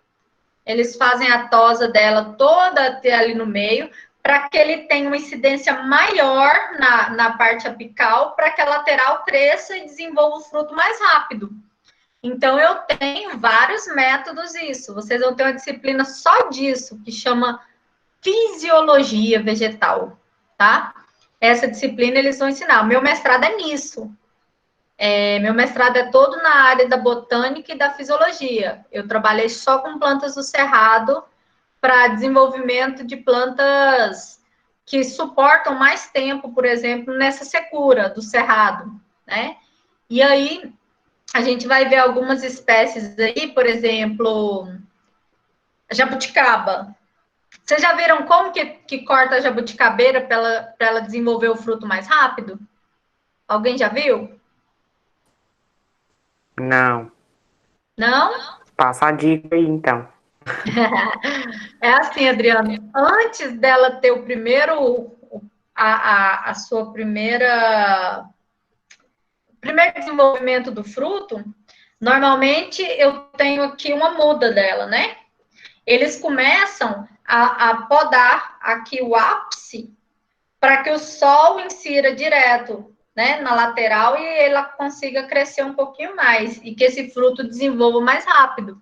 [SPEAKER 1] eles fazem a tosa dela toda até ali no meio, para que ele tenha uma incidência maior na parte apical, para que a lateral cresça e desenvolva o fruto mais rápido. Então, eu tenho vários métodos isso. Vocês vão ter uma disciplina só disso, que chama fisiologia vegetal, tá? Essa disciplina eles vão ensinar. O meu mestrado é nisso. Meu mestrado é todo na área da botânica e da fisiologia. Eu trabalhei só com plantas do cerrado para desenvolvimento de plantas que suportam mais tempo, por exemplo, nessa secura do cerrado, né? E aí, a gente vai ver algumas espécies aí, por exemplo, jabuticaba. Vocês já viram como que corta a jabuticabeira para ela desenvolver o fruto mais rápido? Alguém já viu?
[SPEAKER 8] Não.
[SPEAKER 1] Não?
[SPEAKER 8] Passa a dica aí, então.
[SPEAKER 1] É assim, Adriana, antes dela ter o primeiro, a sua primeiro desenvolvimento do fruto, normalmente eu tenho aqui uma muda dela, né? Eles começam a podar aqui o ápice para que o sol insira direto, né, na lateral e ela consiga crescer um pouquinho mais e que esse fruto desenvolva mais rápido.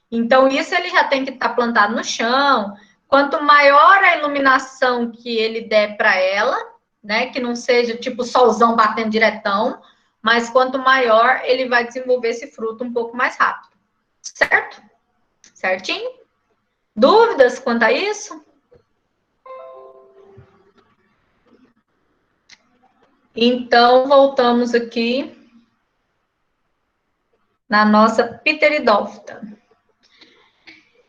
[SPEAKER 1] Então, isso ele já tem que estar plantado no chão. Quanto maior a iluminação que ele der para ela, né, que não seja tipo solzão batendo diretão, mas quanto maior, ele vai desenvolver esse fruto um pouco mais rápido. Certo? Certinho? Dúvidas quanto a isso? Então, voltamos aqui na nossa pteridófita.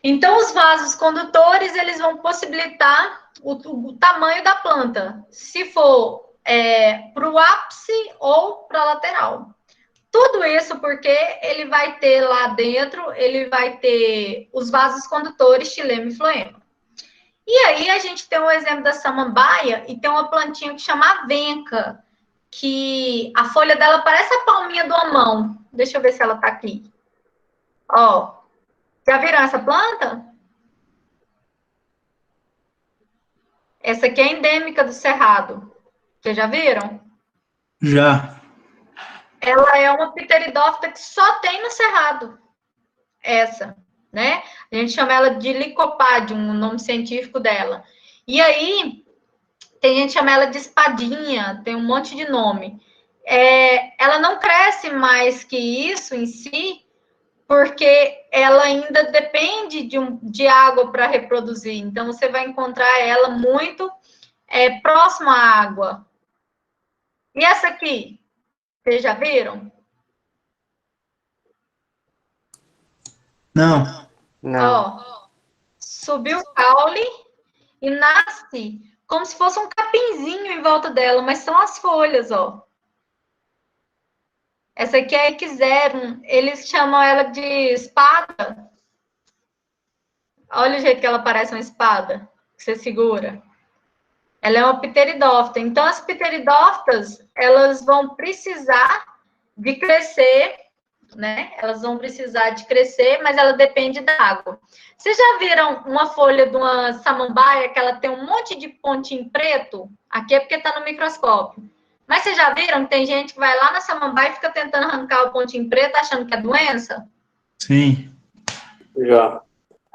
[SPEAKER 1] Então, os vasos condutores, eles vão possibilitar o tamanho da planta, se for para o ápice ou para a lateral. Tudo isso porque ele vai ter lá dentro, ele vai ter os vasos condutores xilema e floema. E aí, a gente tem um exemplo da samambaia e tem uma plantinha que chama avenca, que a folha dela parece a palminha de uma mão. Deixa eu ver se ela tá aqui. Ó, já viram essa planta? Essa aqui é endêmica do Cerrado. Vocês já viram?
[SPEAKER 4] Já.
[SPEAKER 1] Ela é uma pteridófita que só tem no Cerrado. Essa, né? A gente chama ela de Lycopodium, o nome científico dela. E aí, tem gente que chama ela de espadinha, tem um monte de nome. Ela não cresce mais que isso em si, porque ela ainda depende de água para reproduzir. Então, você vai encontrar ela muito próxima à água. E essa aqui, vocês já viram?
[SPEAKER 4] Não.
[SPEAKER 8] Não.
[SPEAKER 1] Ó, subiu o caule e nasce como se fosse um capinzinho em volta dela, mas são as folhas, ó. Essa aqui é Ixerum, eles chamam ela de espada. Olha o jeito que ela parece uma espada, que você segura. Ela é uma pteridófita. Então, as pteridófitas, elas vão precisar de crescer, né? Elas vão precisar de crescer, mas ela depende da água. Vocês já viram uma folha de uma samambaia que ela tem um monte de pontinho preto? Aqui é porque está no microscópio. Mas vocês já viram que tem gente que vai lá na samambaia e fica tentando arrancar o pontinho preto achando que é doença?
[SPEAKER 4] Sim.
[SPEAKER 2] Já.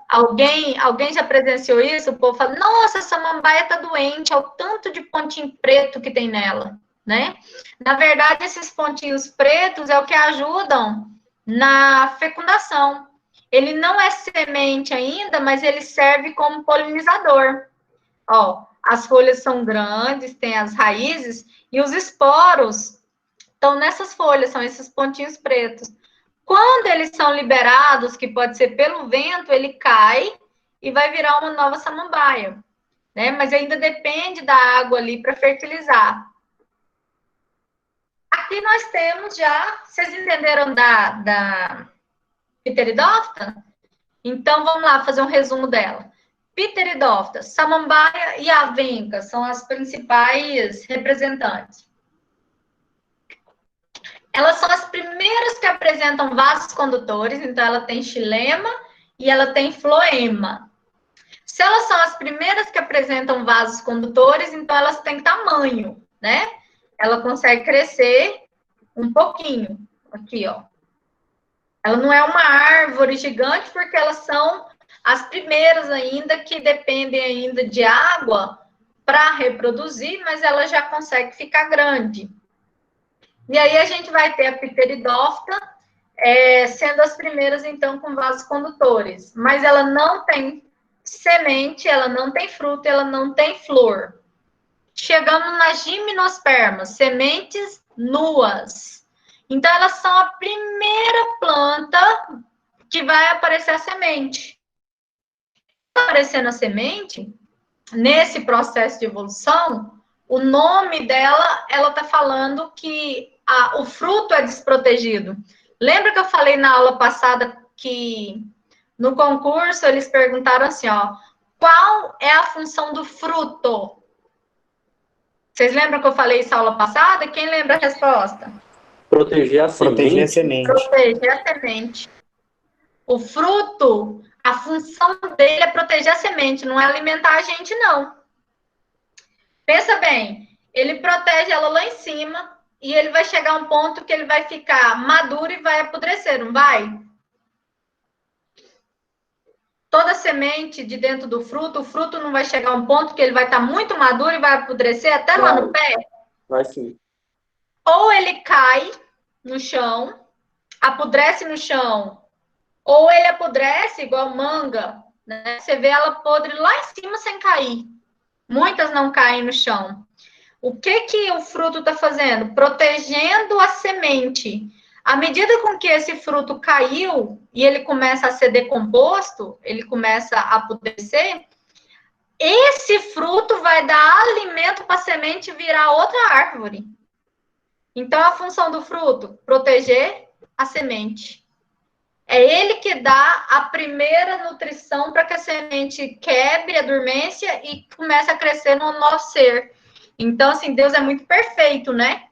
[SPEAKER 1] Alguém já presenciou isso? O povo fala, nossa, essa samambaia tá doente, é o tanto de pontinho preto que tem nela, né? Na verdade, esses pontinhos pretos é o que ajudam na fecundação. Ele não é semente ainda, mas ele serve como polinizador. Ó, as folhas são grandes, tem as raízes, e os esporos estão nessas folhas, são esses pontinhos pretos. Quando eles são liberados, que pode ser pelo vento, ele cai e vai virar uma nova samambaia, né? Mas ainda depende da água ali para fertilizar. Aqui nós temos já, vocês entenderam da pteridófita? Então, vamos lá fazer um resumo dela. Pteridófita, samambaia e avenca são as principais representantes. Elas são as primeiras que apresentam vasos condutores, então ela tem xilema e ela tem floema. Se elas são as primeiras que apresentam vasos condutores, então elas têm tamanho, né? Ela consegue crescer um pouquinho, aqui, ó. Ela não é uma árvore gigante, porque elas são as primeiras ainda que dependem ainda de água para reproduzir, mas ela já consegue ficar grande. E aí a gente vai ter a pteridófita sendo as primeiras, então, com vasos condutores. Mas ela não tem semente, ela não tem fruto, ela não tem flor. Chegamos nas gimnospermas, sementes nuas. Então, elas são a primeira planta que vai aparecer a semente. Aparecendo a semente, nesse processo de evolução, o nome dela, ela está falando que o fruto é desprotegido. Lembra que eu falei na aula passada que no concurso eles perguntaram assim, ó, qual é a função do fruto? Vocês lembram que eu falei isso na aula passada? Quem lembra a resposta?
[SPEAKER 2] Proteger a
[SPEAKER 8] Proteger a
[SPEAKER 2] semente.
[SPEAKER 8] semente.
[SPEAKER 1] Proteger a semente. O fruto, a função dele é proteger a semente, não é alimentar a gente, não. Pensa bem, ele protege ela lá em cima e ele vai chegar a um ponto que ele vai ficar maduro e vai apodrecer, não vai? Toda semente de dentro do fruto, o fruto não vai chegar a um ponto que ele vai estar muito maduro e vai apodrecer até lá no pé?
[SPEAKER 2] Vai sim.
[SPEAKER 1] Ou ele cai no chão, apodrece no chão, ou ele apodrece igual manga, né? Você vê ela podre lá em cima sem cair. Muitas não caem no chão. O que o fruto está fazendo? Protegendo a semente. À medida com que esse fruto caiu e ele começa a ser decomposto, ele começa a apodrecer, esse fruto vai dar alimento para a semente virar outra árvore. Então, a função do fruto, proteger a semente. É ele que dá a primeira nutrição para que a semente quebre a dormência e comece a crescer no nosso ser. Então, assim, Deus é muito perfeito, né?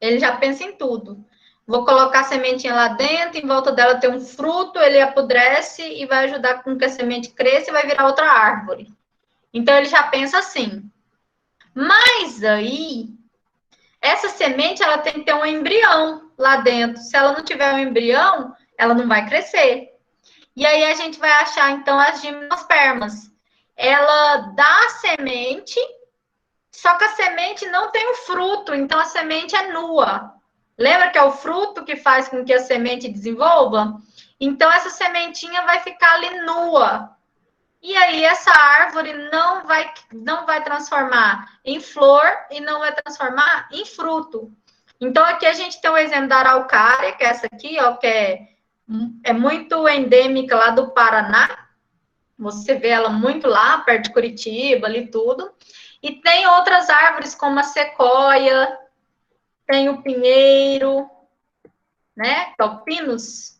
[SPEAKER 1] Ele já pensa em tudo. Vou colocar a sementinha lá dentro, em volta dela tem um fruto, ele apodrece e vai ajudar com que a semente cresça e vai virar outra árvore. Então, ele já pensa assim. Mas aí, essa semente, ela tem que ter um embrião lá dentro. Se ela não tiver um embrião, ela não vai crescer. E aí, a gente vai achar, então, as gimnospermas. Ela dá a semente, só que a semente não tem o fruto, então a semente é nua. Lembra que é o fruto que faz com que a semente desenvolva? Então, essa sementinha vai ficar ali nua. E aí, essa árvore não vai transformar em flor e não vai transformar em fruto. Então, aqui a gente tem o exemplo da araucária, que é essa aqui, ó, que é muito endêmica lá do Paraná. Você vê ela muito lá, perto de Curitiba, ali tudo. E tem outras árvores, como a sequoia, tem o pinheiro, né? Que é o pinus.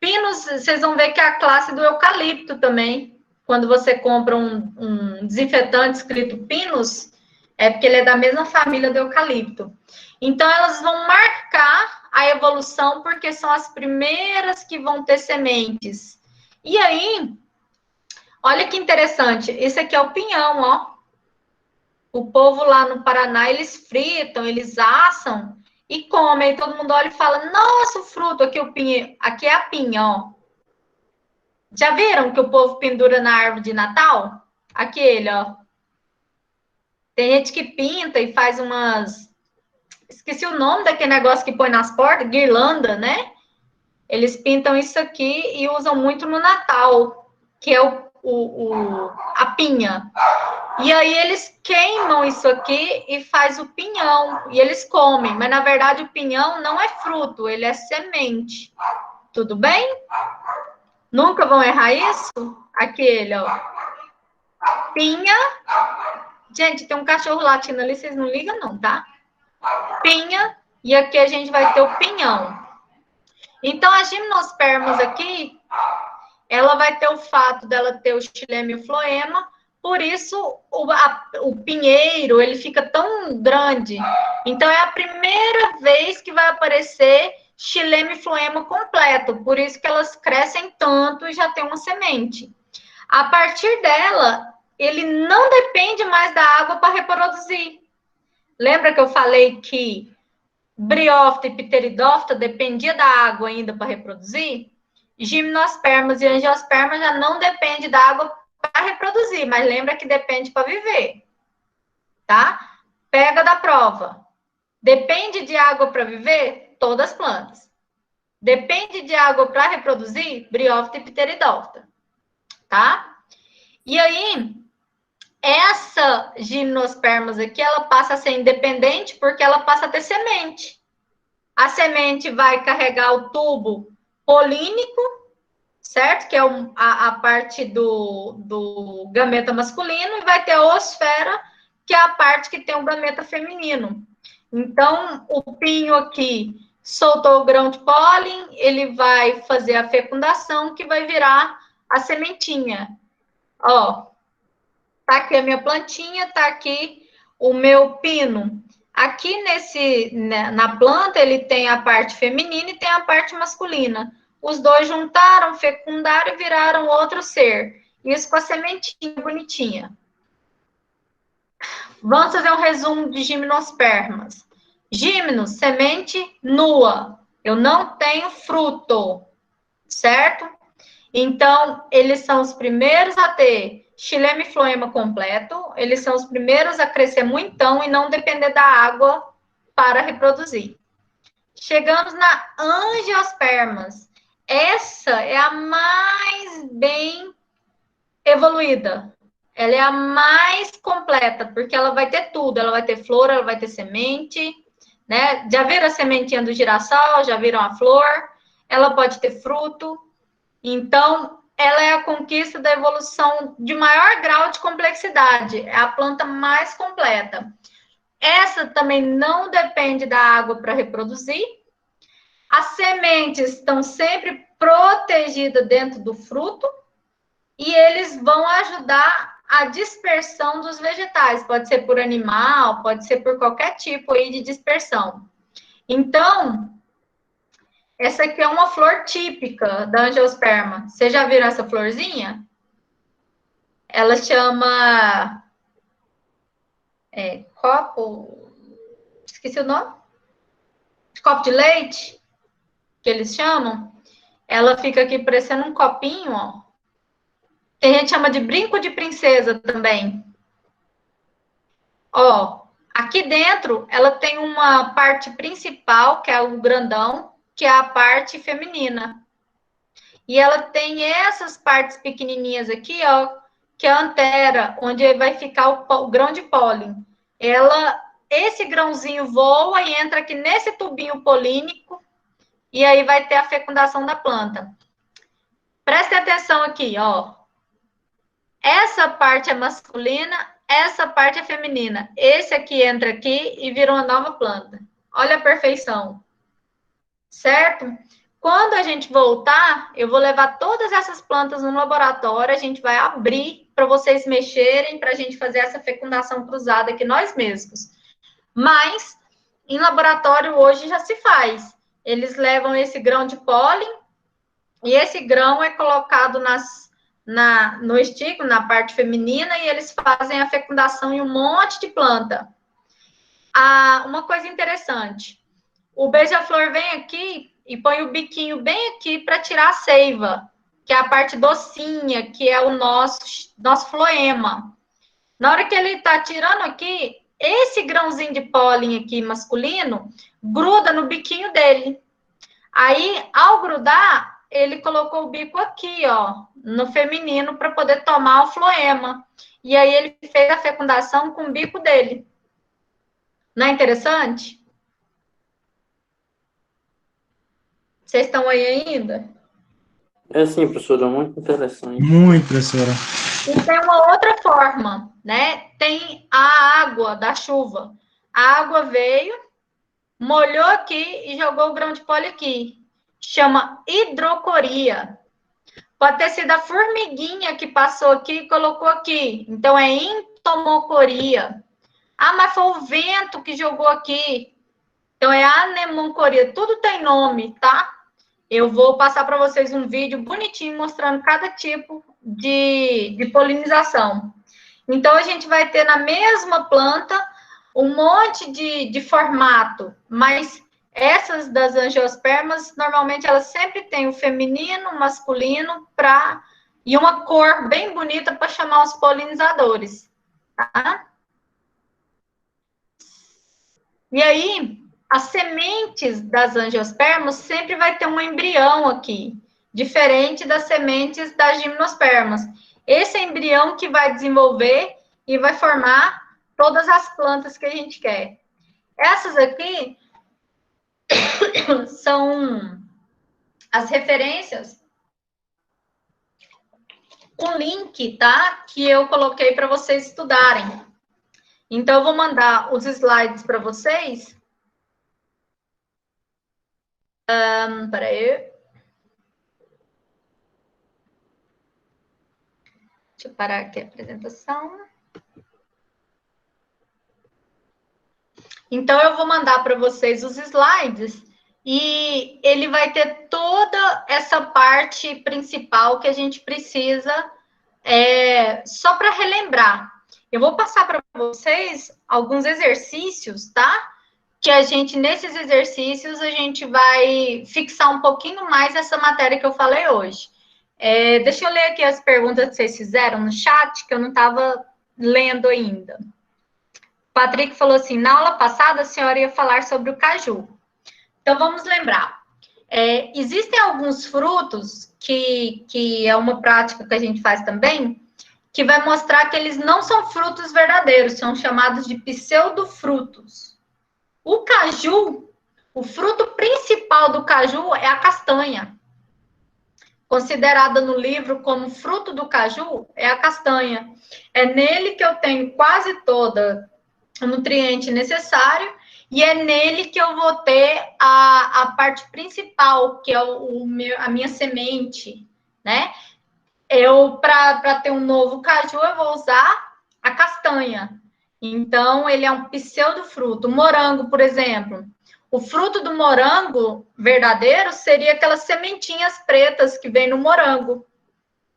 [SPEAKER 1] Pinus, vocês vão ver que é a classe do eucalipto também. Quando você compra um desinfetante escrito pinus, é porque ele é da mesma família do eucalipto. Então, elas vão marcar a evolução, porque são as primeiras que vão ter sementes. E aí, olha que interessante, esse aqui é o pinhão, ó. O povo lá no Paraná, eles fritam, eles assam e comem. E todo mundo olha e fala, nossa, o fruto, aqui, aqui é a pinha, ó. Já viram que o povo pendura na árvore de Natal? Aquele, ó. Tem gente que pinta e faz umas... Esqueci o nome daquele negócio que põe nas portas, guirlanda, né? Eles pintam isso aqui e usam muito no Natal, que é a pinha. E aí eles queimam isso aqui e faz o pinhão. E eles comem. Mas, na verdade, o pinhão não é fruto, ele é semente. Tudo bem? Nunca vão errar isso? Aquele, ó. Pinha. Gente, tem um cachorro latindo ali, vocês não ligam não, tá? Pinha. E aqui a gente vai ter o pinhão. Então, as gimnospermas aqui, ela vai ter o fato dela ter o xilema e o floema. Por isso, o pinheiro, ele fica tão grande. Então, é a primeira vez que vai aparecer xilema e floema completo. Por isso que elas crescem tanto e já tem uma semente. A partir dela, ele não depende mais da água para reproduzir. Lembra que eu falei que briófita e pteridófita dependia da água ainda para reproduzir? Gimnospermas e angiospermas já não dependem da água para reproduzir, mas lembra que depende para viver, tá? Pega da prova. Depende de água para viver? Todas as plantas. Depende de água para reproduzir? Briófita e pteridófita, tá? E aí, essa gimnospermas aqui, ela passa a ser independente porque ela passa a ter semente. A semente vai carregar o tubo polínico, certo? Que é a parte do gameta masculino, e vai ter a oosfera, que é a parte que tem o gameta feminino. Então, o pinho aqui soltou o grão de pólen, ele vai fazer a fecundação, que vai virar a sementinha. Ó, tá aqui a minha plantinha, tá aqui o meu pino. Aqui na planta, ele tem a parte feminina e tem a parte masculina. Os dois juntaram, fecundaram e viraram outro ser. Isso com a sementinha bonitinha. Vamos fazer um resumo de gimnospermas. Gimnos, semente nua. Eu não tenho fruto, certo? Então, eles são os primeiros a ter xilema e floema completo. Eles são os primeiros a crescer muitão e não depender da água para reproduzir. Chegamos na angiospermas. Essa é a mais bem evoluída. Ela é a mais completa, porque ela vai ter tudo. Ela vai ter flor, ela vai ter semente, né? Já viram a sementinha do girassol? Já viram a flor? Ela pode ter fruto. Então, ela é a conquista da evolução de maior grau de complexidade. É a planta mais completa. Essa também não depende da água para reproduzir. As sementes estão sempre protegidas dentro do fruto e eles vão ajudar a dispersão dos vegetais. Pode ser por animal, pode ser por qualquer tipo aí de dispersão. Então, essa aqui é uma flor típica da angiosperma. Vocês já viram essa florzinha? ela chama copo, esqueci o nome, copo de leite, que eles chamam. Ela fica aqui parecendo um copinho, ó. Que a gente chama de brinco de princesa também. Ó, aqui dentro, ela tem uma parte principal, que é o grandão, que é a parte feminina. E ela tem essas partes pequenininhas aqui, ó, que é a antera, onde vai ficar o grão de pólen. Esse grãozinho voa e entra aqui nesse tubinho polínico, e aí vai ter a fecundação da planta. Preste atenção aqui, ó. Essa parte é masculina, essa parte é feminina. Esse aqui entra aqui e vira uma nova planta. Olha a perfeição. Certo? Quando a gente voltar, eu vou levar todas essas plantas no laboratório, a gente vai abrir para vocês mexerem, para a gente fazer essa fecundação cruzada aqui nós mesmos. Mas, em laboratório hoje já se faz. Eles levam esse grão de pólen, e esse grão é colocado no estígio, na parte feminina, e eles fazem a fecundação em um monte de planta. Uma coisa interessante, o beija-flor vem aqui e põe o biquinho bem aqui para tirar a seiva, que é a parte docinha, que é o nosso floema. Na hora que ele está tirando aqui, esse grãozinho de pólen aqui masculino gruda no biquinho dele. Aí, ao grudar, ele colocou o bico aqui, ó, no feminino, para poder tomar o floema. E aí ele fez a fecundação com o bico dele. Não é interessante? Vocês estão aí ainda?
[SPEAKER 2] É sim, professora, muito interessante.
[SPEAKER 4] Muito, professora.
[SPEAKER 1] E tem uma outra forma, né? Tem a água da chuva. A água veio, molhou aqui e jogou o grão de pólen aqui. Chama hidrocoria. Pode ter sido a formiguinha que passou aqui e colocou aqui. Então, é entomocoria. Ah, mas foi o vento que jogou aqui. Então, é anemoncoria. Tudo tem nome, tá? Eu vou passar para vocês um vídeo bonitinho mostrando cada tipo de polinização. Então, a gente vai ter na mesma planta um monte de formato, mas essas das angiospermas, normalmente elas sempre têm o feminino, o masculino, e uma cor bem bonita para chamar os polinizadores, tá? E aí, as sementes das angiospermas sempre vai ter um embrião aqui, diferente das sementes das gimnospermas. Esse embrião que vai desenvolver e vai formar todas as plantas que a gente quer. Essas aqui são as referências com link, tá? Que eu coloquei para vocês estudarem. Então, eu vou mandar os slides para vocês. Peraí. Deixa eu parar aqui a apresentação. Então, eu vou mandar para vocês os slides e ele vai ter toda essa parte principal que a gente precisa só para relembrar. Eu vou passar para vocês alguns exercícios, tá? Que nesses exercícios, a gente vai fixar um pouquinho mais essa matéria que eu falei hoje. Deixa eu ler aqui as perguntas que vocês fizeram no chat, que eu não estava lendo ainda. Patrick falou assim, na aula passada a senhora ia falar sobre o caju. Então, vamos lembrar. Existem alguns frutos, que é uma prática que a gente faz também, que vai mostrar que eles não são frutos verdadeiros, são chamados de pseudofrutos. O caju, o fruto principal do caju é a castanha. Considerada no livro como fruto do caju, é a castanha. É nele que eu tenho quase toda o nutriente necessário, e é nele que eu vou ter a parte principal, que é a minha semente, né? Para ter um novo caju, eu vou usar a castanha. Então, ele é um pseudofruto. O morango, por exemplo. O fruto do morango verdadeiro seria aquelas sementinhas pretas que vem no morango.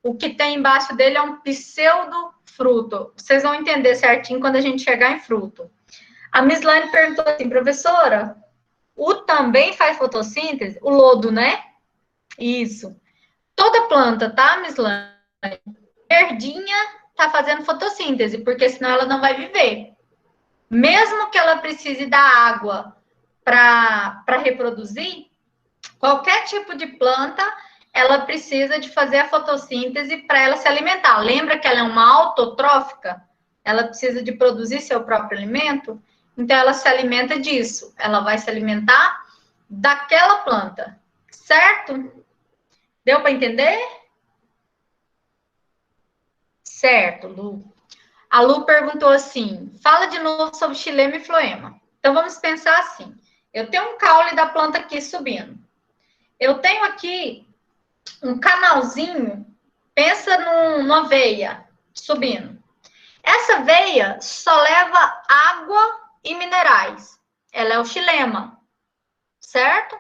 [SPEAKER 1] O que tem embaixo dele é um pseudofruto. Vocês vão entender certinho quando a gente chegar em fruto. A Miss Lane perguntou assim, professora, o também faz fotossíntese? O lodo, né? Isso. Toda planta, tá, Miss Lane? Verdinha tá fazendo fotossíntese, porque senão ela não vai viver. Mesmo que ela precise da água para reproduzir, qualquer tipo de planta, ela precisa de fazer a fotossíntese para ela se alimentar. Lembra que ela é uma autotrófica? Ela precisa de produzir seu próprio alimento? Então, ela se alimenta disso. Ela vai se alimentar daquela planta. Certo? Deu para entender? Certo, Lu. A Lu perguntou assim, fala de novo sobre xilema e floema. Então, vamos pensar assim. Eu tenho um caule da planta aqui subindo. Eu tenho aqui um canalzinho, pensa numa veia subindo. Essa veia só leva água e minerais. Ela é o xilema, certo?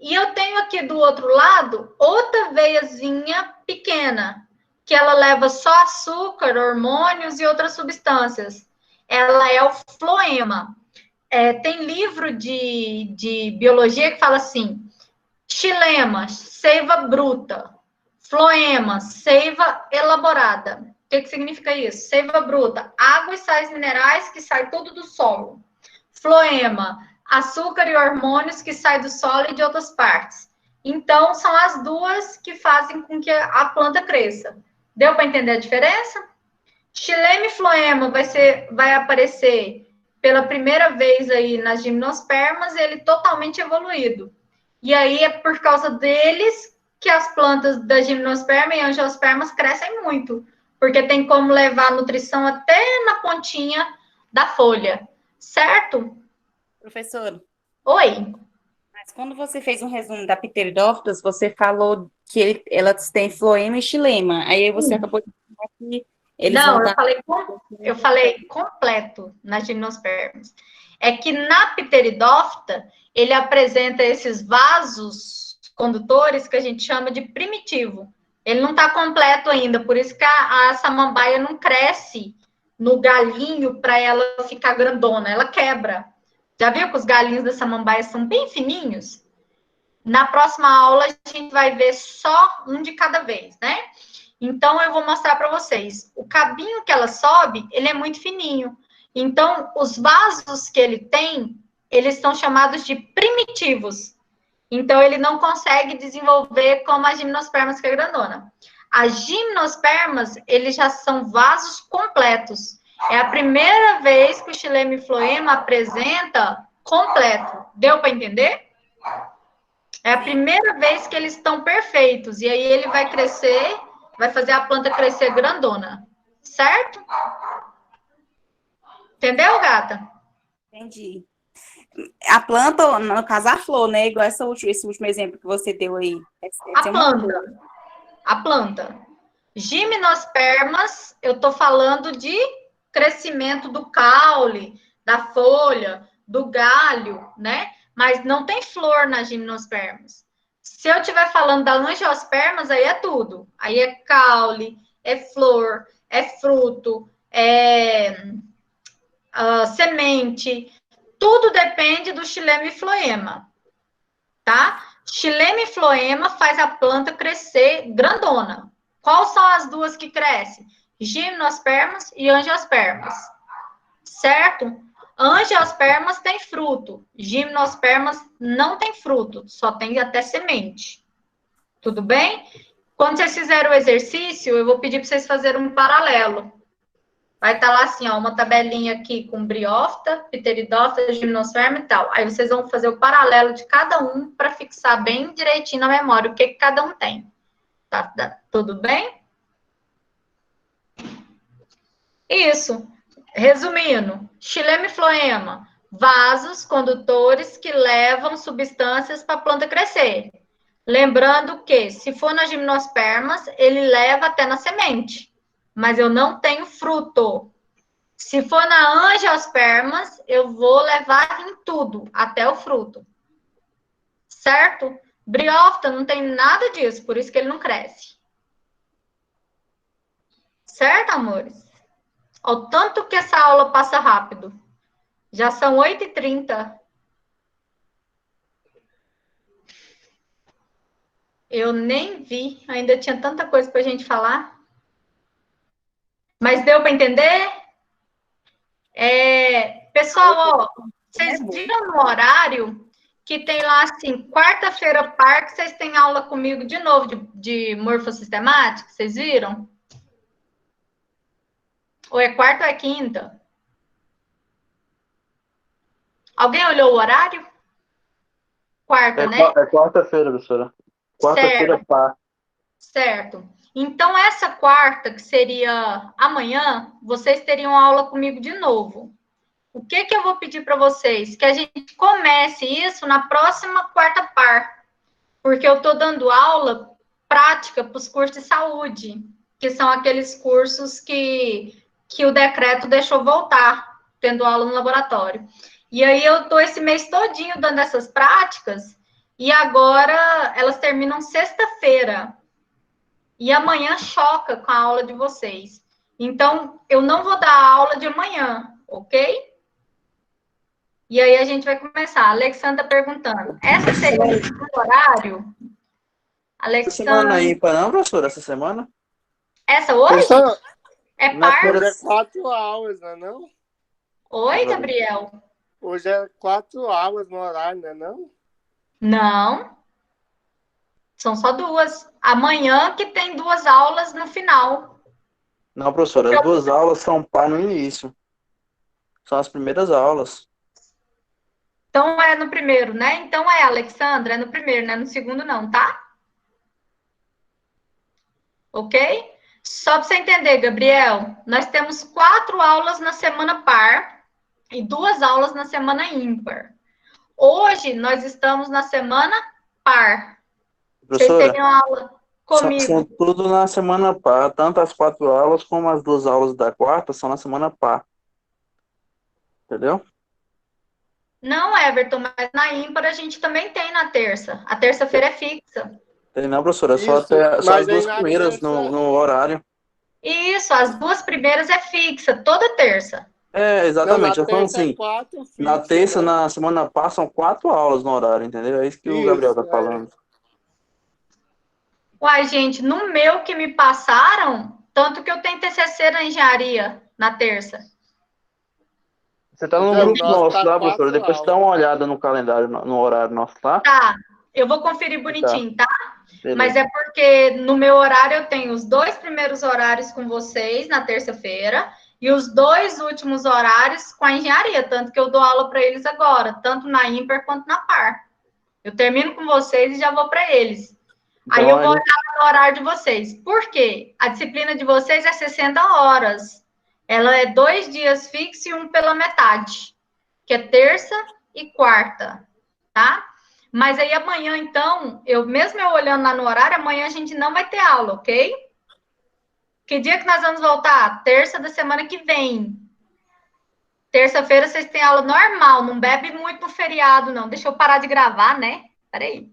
[SPEAKER 1] E eu tenho aqui do outro lado outra veiazinha pequena, que ela leva só açúcar, hormônios e outras substâncias. Ela é o floema. Tem livro de biologia que fala assim, xilema, seiva bruta. Floema, seiva elaborada. O que significa isso? Seiva bruta, água e sais minerais que sai tudo do solo. Floema, açúcar e hormônios que saem do solo e de outras partes. Então, são as duas que fazem com que a planta cresça. Deu para entender a diferença? Xilema e floema vai aparecer pela primeira vez aí nas gimnospermas, ele totalmente evoluído. E aí é por causa deles que as plantas da gimnosperma e angiospermas crescem muito, porque tem como levar a nutrição até na pontinha da folha, certo?
[SPEAKER 7] Professor,
[SPEAKER 1] Oi.
[SPEAKER 7] mas quando você fez um resumo da Pteridófitas, você falou que elas têm floema e xilema. Aí você acabou de falar que eles
[SPEAKER 1] Não,
[SPEAKER 7] vão
[SPEAKER 1] eu falei completo nas gimnospermas. É que na Pteridófita, ele apresenta esses vasos condutores que a gente chama de primitivo. Ele não está completo ainda, por isso que a samambaia não cresce no galinho para ela ficar grandona, ela quebra. Já viu que os galinhos da samambaia são bem fininhos? Na próxima aula, a gente vai ver só um de cada vez, né? Então, eu vou mostrar para vocês. O cabinho que ela sobe, ele é muito fininho. Então, os vasos que ele tem, eles são chamados de primitivos. Então, ele não consegue desenvolver como as gimnospermas, que é grandona. As gimnospermas, eles já são vasos completos. É a primeira vez que o xilema e floema apresenta completo. Deu para entender? É a primeira vez que eles estão perfeitos. E aí ele vai crescer, vai fazer a planta crescer grandona. Certo? Entendeu, gata?
[SPEAKER 7] Entendi. A planta, no caso, a flor, né? Igual esse último exemplo que você deu aí.
[SPEAKER 1] A planta. Gimnospermas, eu estou falando de crescimento do caule, da folha, do galho, né? Mas não tem flor nas gimnospermas. Se eu estiver falando da angiospermas, aí é tudo. Aí é caule, é flor, é fruto, é semente. Tudo depende do xilema e floema, tá? Xilema e floema faz a planta crescer grandona. Quais são as duas que crescem? Gimnospermas e angiospermas, certo? Angiospermas tem fruto, gimnospermas não tem fruto, só tem até semente. Tudo bem? Quando vocês fizerem o exercício, eu vou pedir para vocês fazerem um paralelo. Vai estar lá assim, ó, uma tabelinha aqui com briófita, pteridófita, gimnosperma e tal. Aí vocês vão fazer o paralelo de cada um para fixar bem direitinho na memória o que cada um tem. Tá, tudo bem? Isso. Resumindo, xilema e floema, vasos condutores que levam substâncias para a planta crescer. Lembrando que, se for nas gimnospermas, ele leva até na semente, mas eu não tenho fruto. Se for na angiospermas, eu vou levar em tudo, até o fruto. Certo? Briófita não tem nada disso, por isso que ele não cresce. Certo, amores? O tanto que essa aula passa rápido. Já são 8h30. Eu nem vi. Ainda tinha tanta coisa para a gente falar. Mas deu para entender? Pessoal, ó, vocês viram no horário que tem lá, assim, quarta-feira par, que vocês têm aula comigo de novo de morfossistemática? Vocês viram? Ou é quarta ou é quinta? Alguém olhou o horário? Quarta, né?
[SPEAKER 2] É quarta-feira, professora. Quarta-feira, pá.
[SPEAKER 1] Certo. Então, essa quarta, que seria amanhã, vocês teriam aula comigo de novo. O que eu vou pedir para vocês? Que a gente comece isso na próxima quarta par. Porque eu estou dando aula prática para os cursos de saúde, que são aqueles cursos que o decreto deixou voltar, tendo aula no laboratório. E aí eu estou esse mês todinho dando essas práticas, e agora elas terminam sexta-feira. E amanhã choca com a aula de vocês. Então, eu não vou dar aula de amanhã, ok? E aí a gente vai começar. A Alexandra perguntando. Essa seria o horário?
[SPEAKER 2] Essa semana aí, não, professora? Essa semana?
[SPEAKER 1] Essa hoje?
[SPEAKER 9] Professora,
[SPEAKER 1] É par?
[SPEAKER 9] hoje é 4 aulas, não é não?
[SPEAKER 1] Oi, Gabriel?
[SPEAKER 9] Hoje é 4 aulas no horário, não é não?
[SPEAKER 1] Não. São só 2. Amanhã que tem 2 aulas no final.
[SPEAKER 2] Não, professora, as 2 aulas são par no início. São as primeiras aulas.
[SPEAKER 1] Então é no primeiro, né? Então Alexandra, é no primeiro, não é no segundo não, tá? Ok? Só para você entender, Gabriel, nós temos 4 aulas na semana par e 2 aulas na semana ímpar. Hoje nós estamos na semana par.
[SPEAKER 2] Professora,
[SPEAKER 1] vocês teriam aula comigo?
[SPEAKER 2] São tudo na semana par. Tanto as 4 aulas como as 2 aulas da quarta são na semana par. Entendeu?
[SPEAKER 1] Não, Everton, mas na ímpar a gente também tem na terça. A terça-feira é fixa.
[SPEAKER 2] Tem não, professora. Só
[SPEAKER 9] Isso,
[SPEAKER 2] as
[SPEAKER 9] mas
[SPEAKER 2] 2
[SPEAKER 9] aí na
[SPEAKER 2] primeiras
[SPEAKER 9] terça-
[SPEAKER 2] no horário.
[SPEAKER 1] Isso, as 2 primeiras é fixa, toda terça.
[SPEAKER 2] É, exatamente.
[SPEAKER 9] Não,
[SPEAKER 2] Eu falo
[SPEAKER 9] na terça
[SPEAKER 2] assim,
[SPEAKER 9] é 4
[SPEAKER 2] na
[SPEAKER 9] fixas,
[SPEAKER 2] terça,
[SPEAKER 9] né?
[SPEAKER 2] na semana par, são 4 aulas no horário, entendeu? É isso que o Gabriel tá
[SPEAKER 9] Isso,
[SPEAKER 2] falando.
[SPEAKER 1] Uai, gente, no meu que me passaram, tanto que eu tenho TCC na engenharia na terça.
[SPEAKER 2] Você tá no
[SPEAKER 9] Então,
[SPEAKER 2] grupo
[SPEAKER 9] nós
[SPEAKER 2] nosso
[SPEAKER 9] tá
[SPEAKER 2] lá, professora?
[SPEAKER 9] 4
[SPEAKER 2] Depois dá
[SPEAKER 9] aulas.
[SPEAKER 2] uma olhada no calendário, no horário nosso, tá?
[SPEAKER 1] Tá, eu vou conferir bonitinho, tá?
[SPEAKER 2] Beleza.
[SPEAKER 1] Mas é porque no meu horário eu tenho os 2 primeiros horários com vocês na terça-feira e os 2 últimos horários com a engenharia, tanto que eu dou aula para eles agora, tanto na ímpar quanto na par. Eu termino com vocês e já vou para eles.
[SPEAKER 2] Então,
[SPEAKER 1] Aí eu vou olhar no horário de vocês. Por quê? A disciplina de vocês é 60 horas. Ela é 2 dias fixos e 1 pela metade, que é terça e quarta, tá? Mas aí amanhã, então, mesmo eu olhando lá no horário, amanhã a gente não vai ter aula, ok? Que dia que nós vamos voltar? Terça da semana que vem. Terça-feira vocês têm aula normal, não bebe muito no feriado, não. Deixa eu parar de gravar, né? Peraí.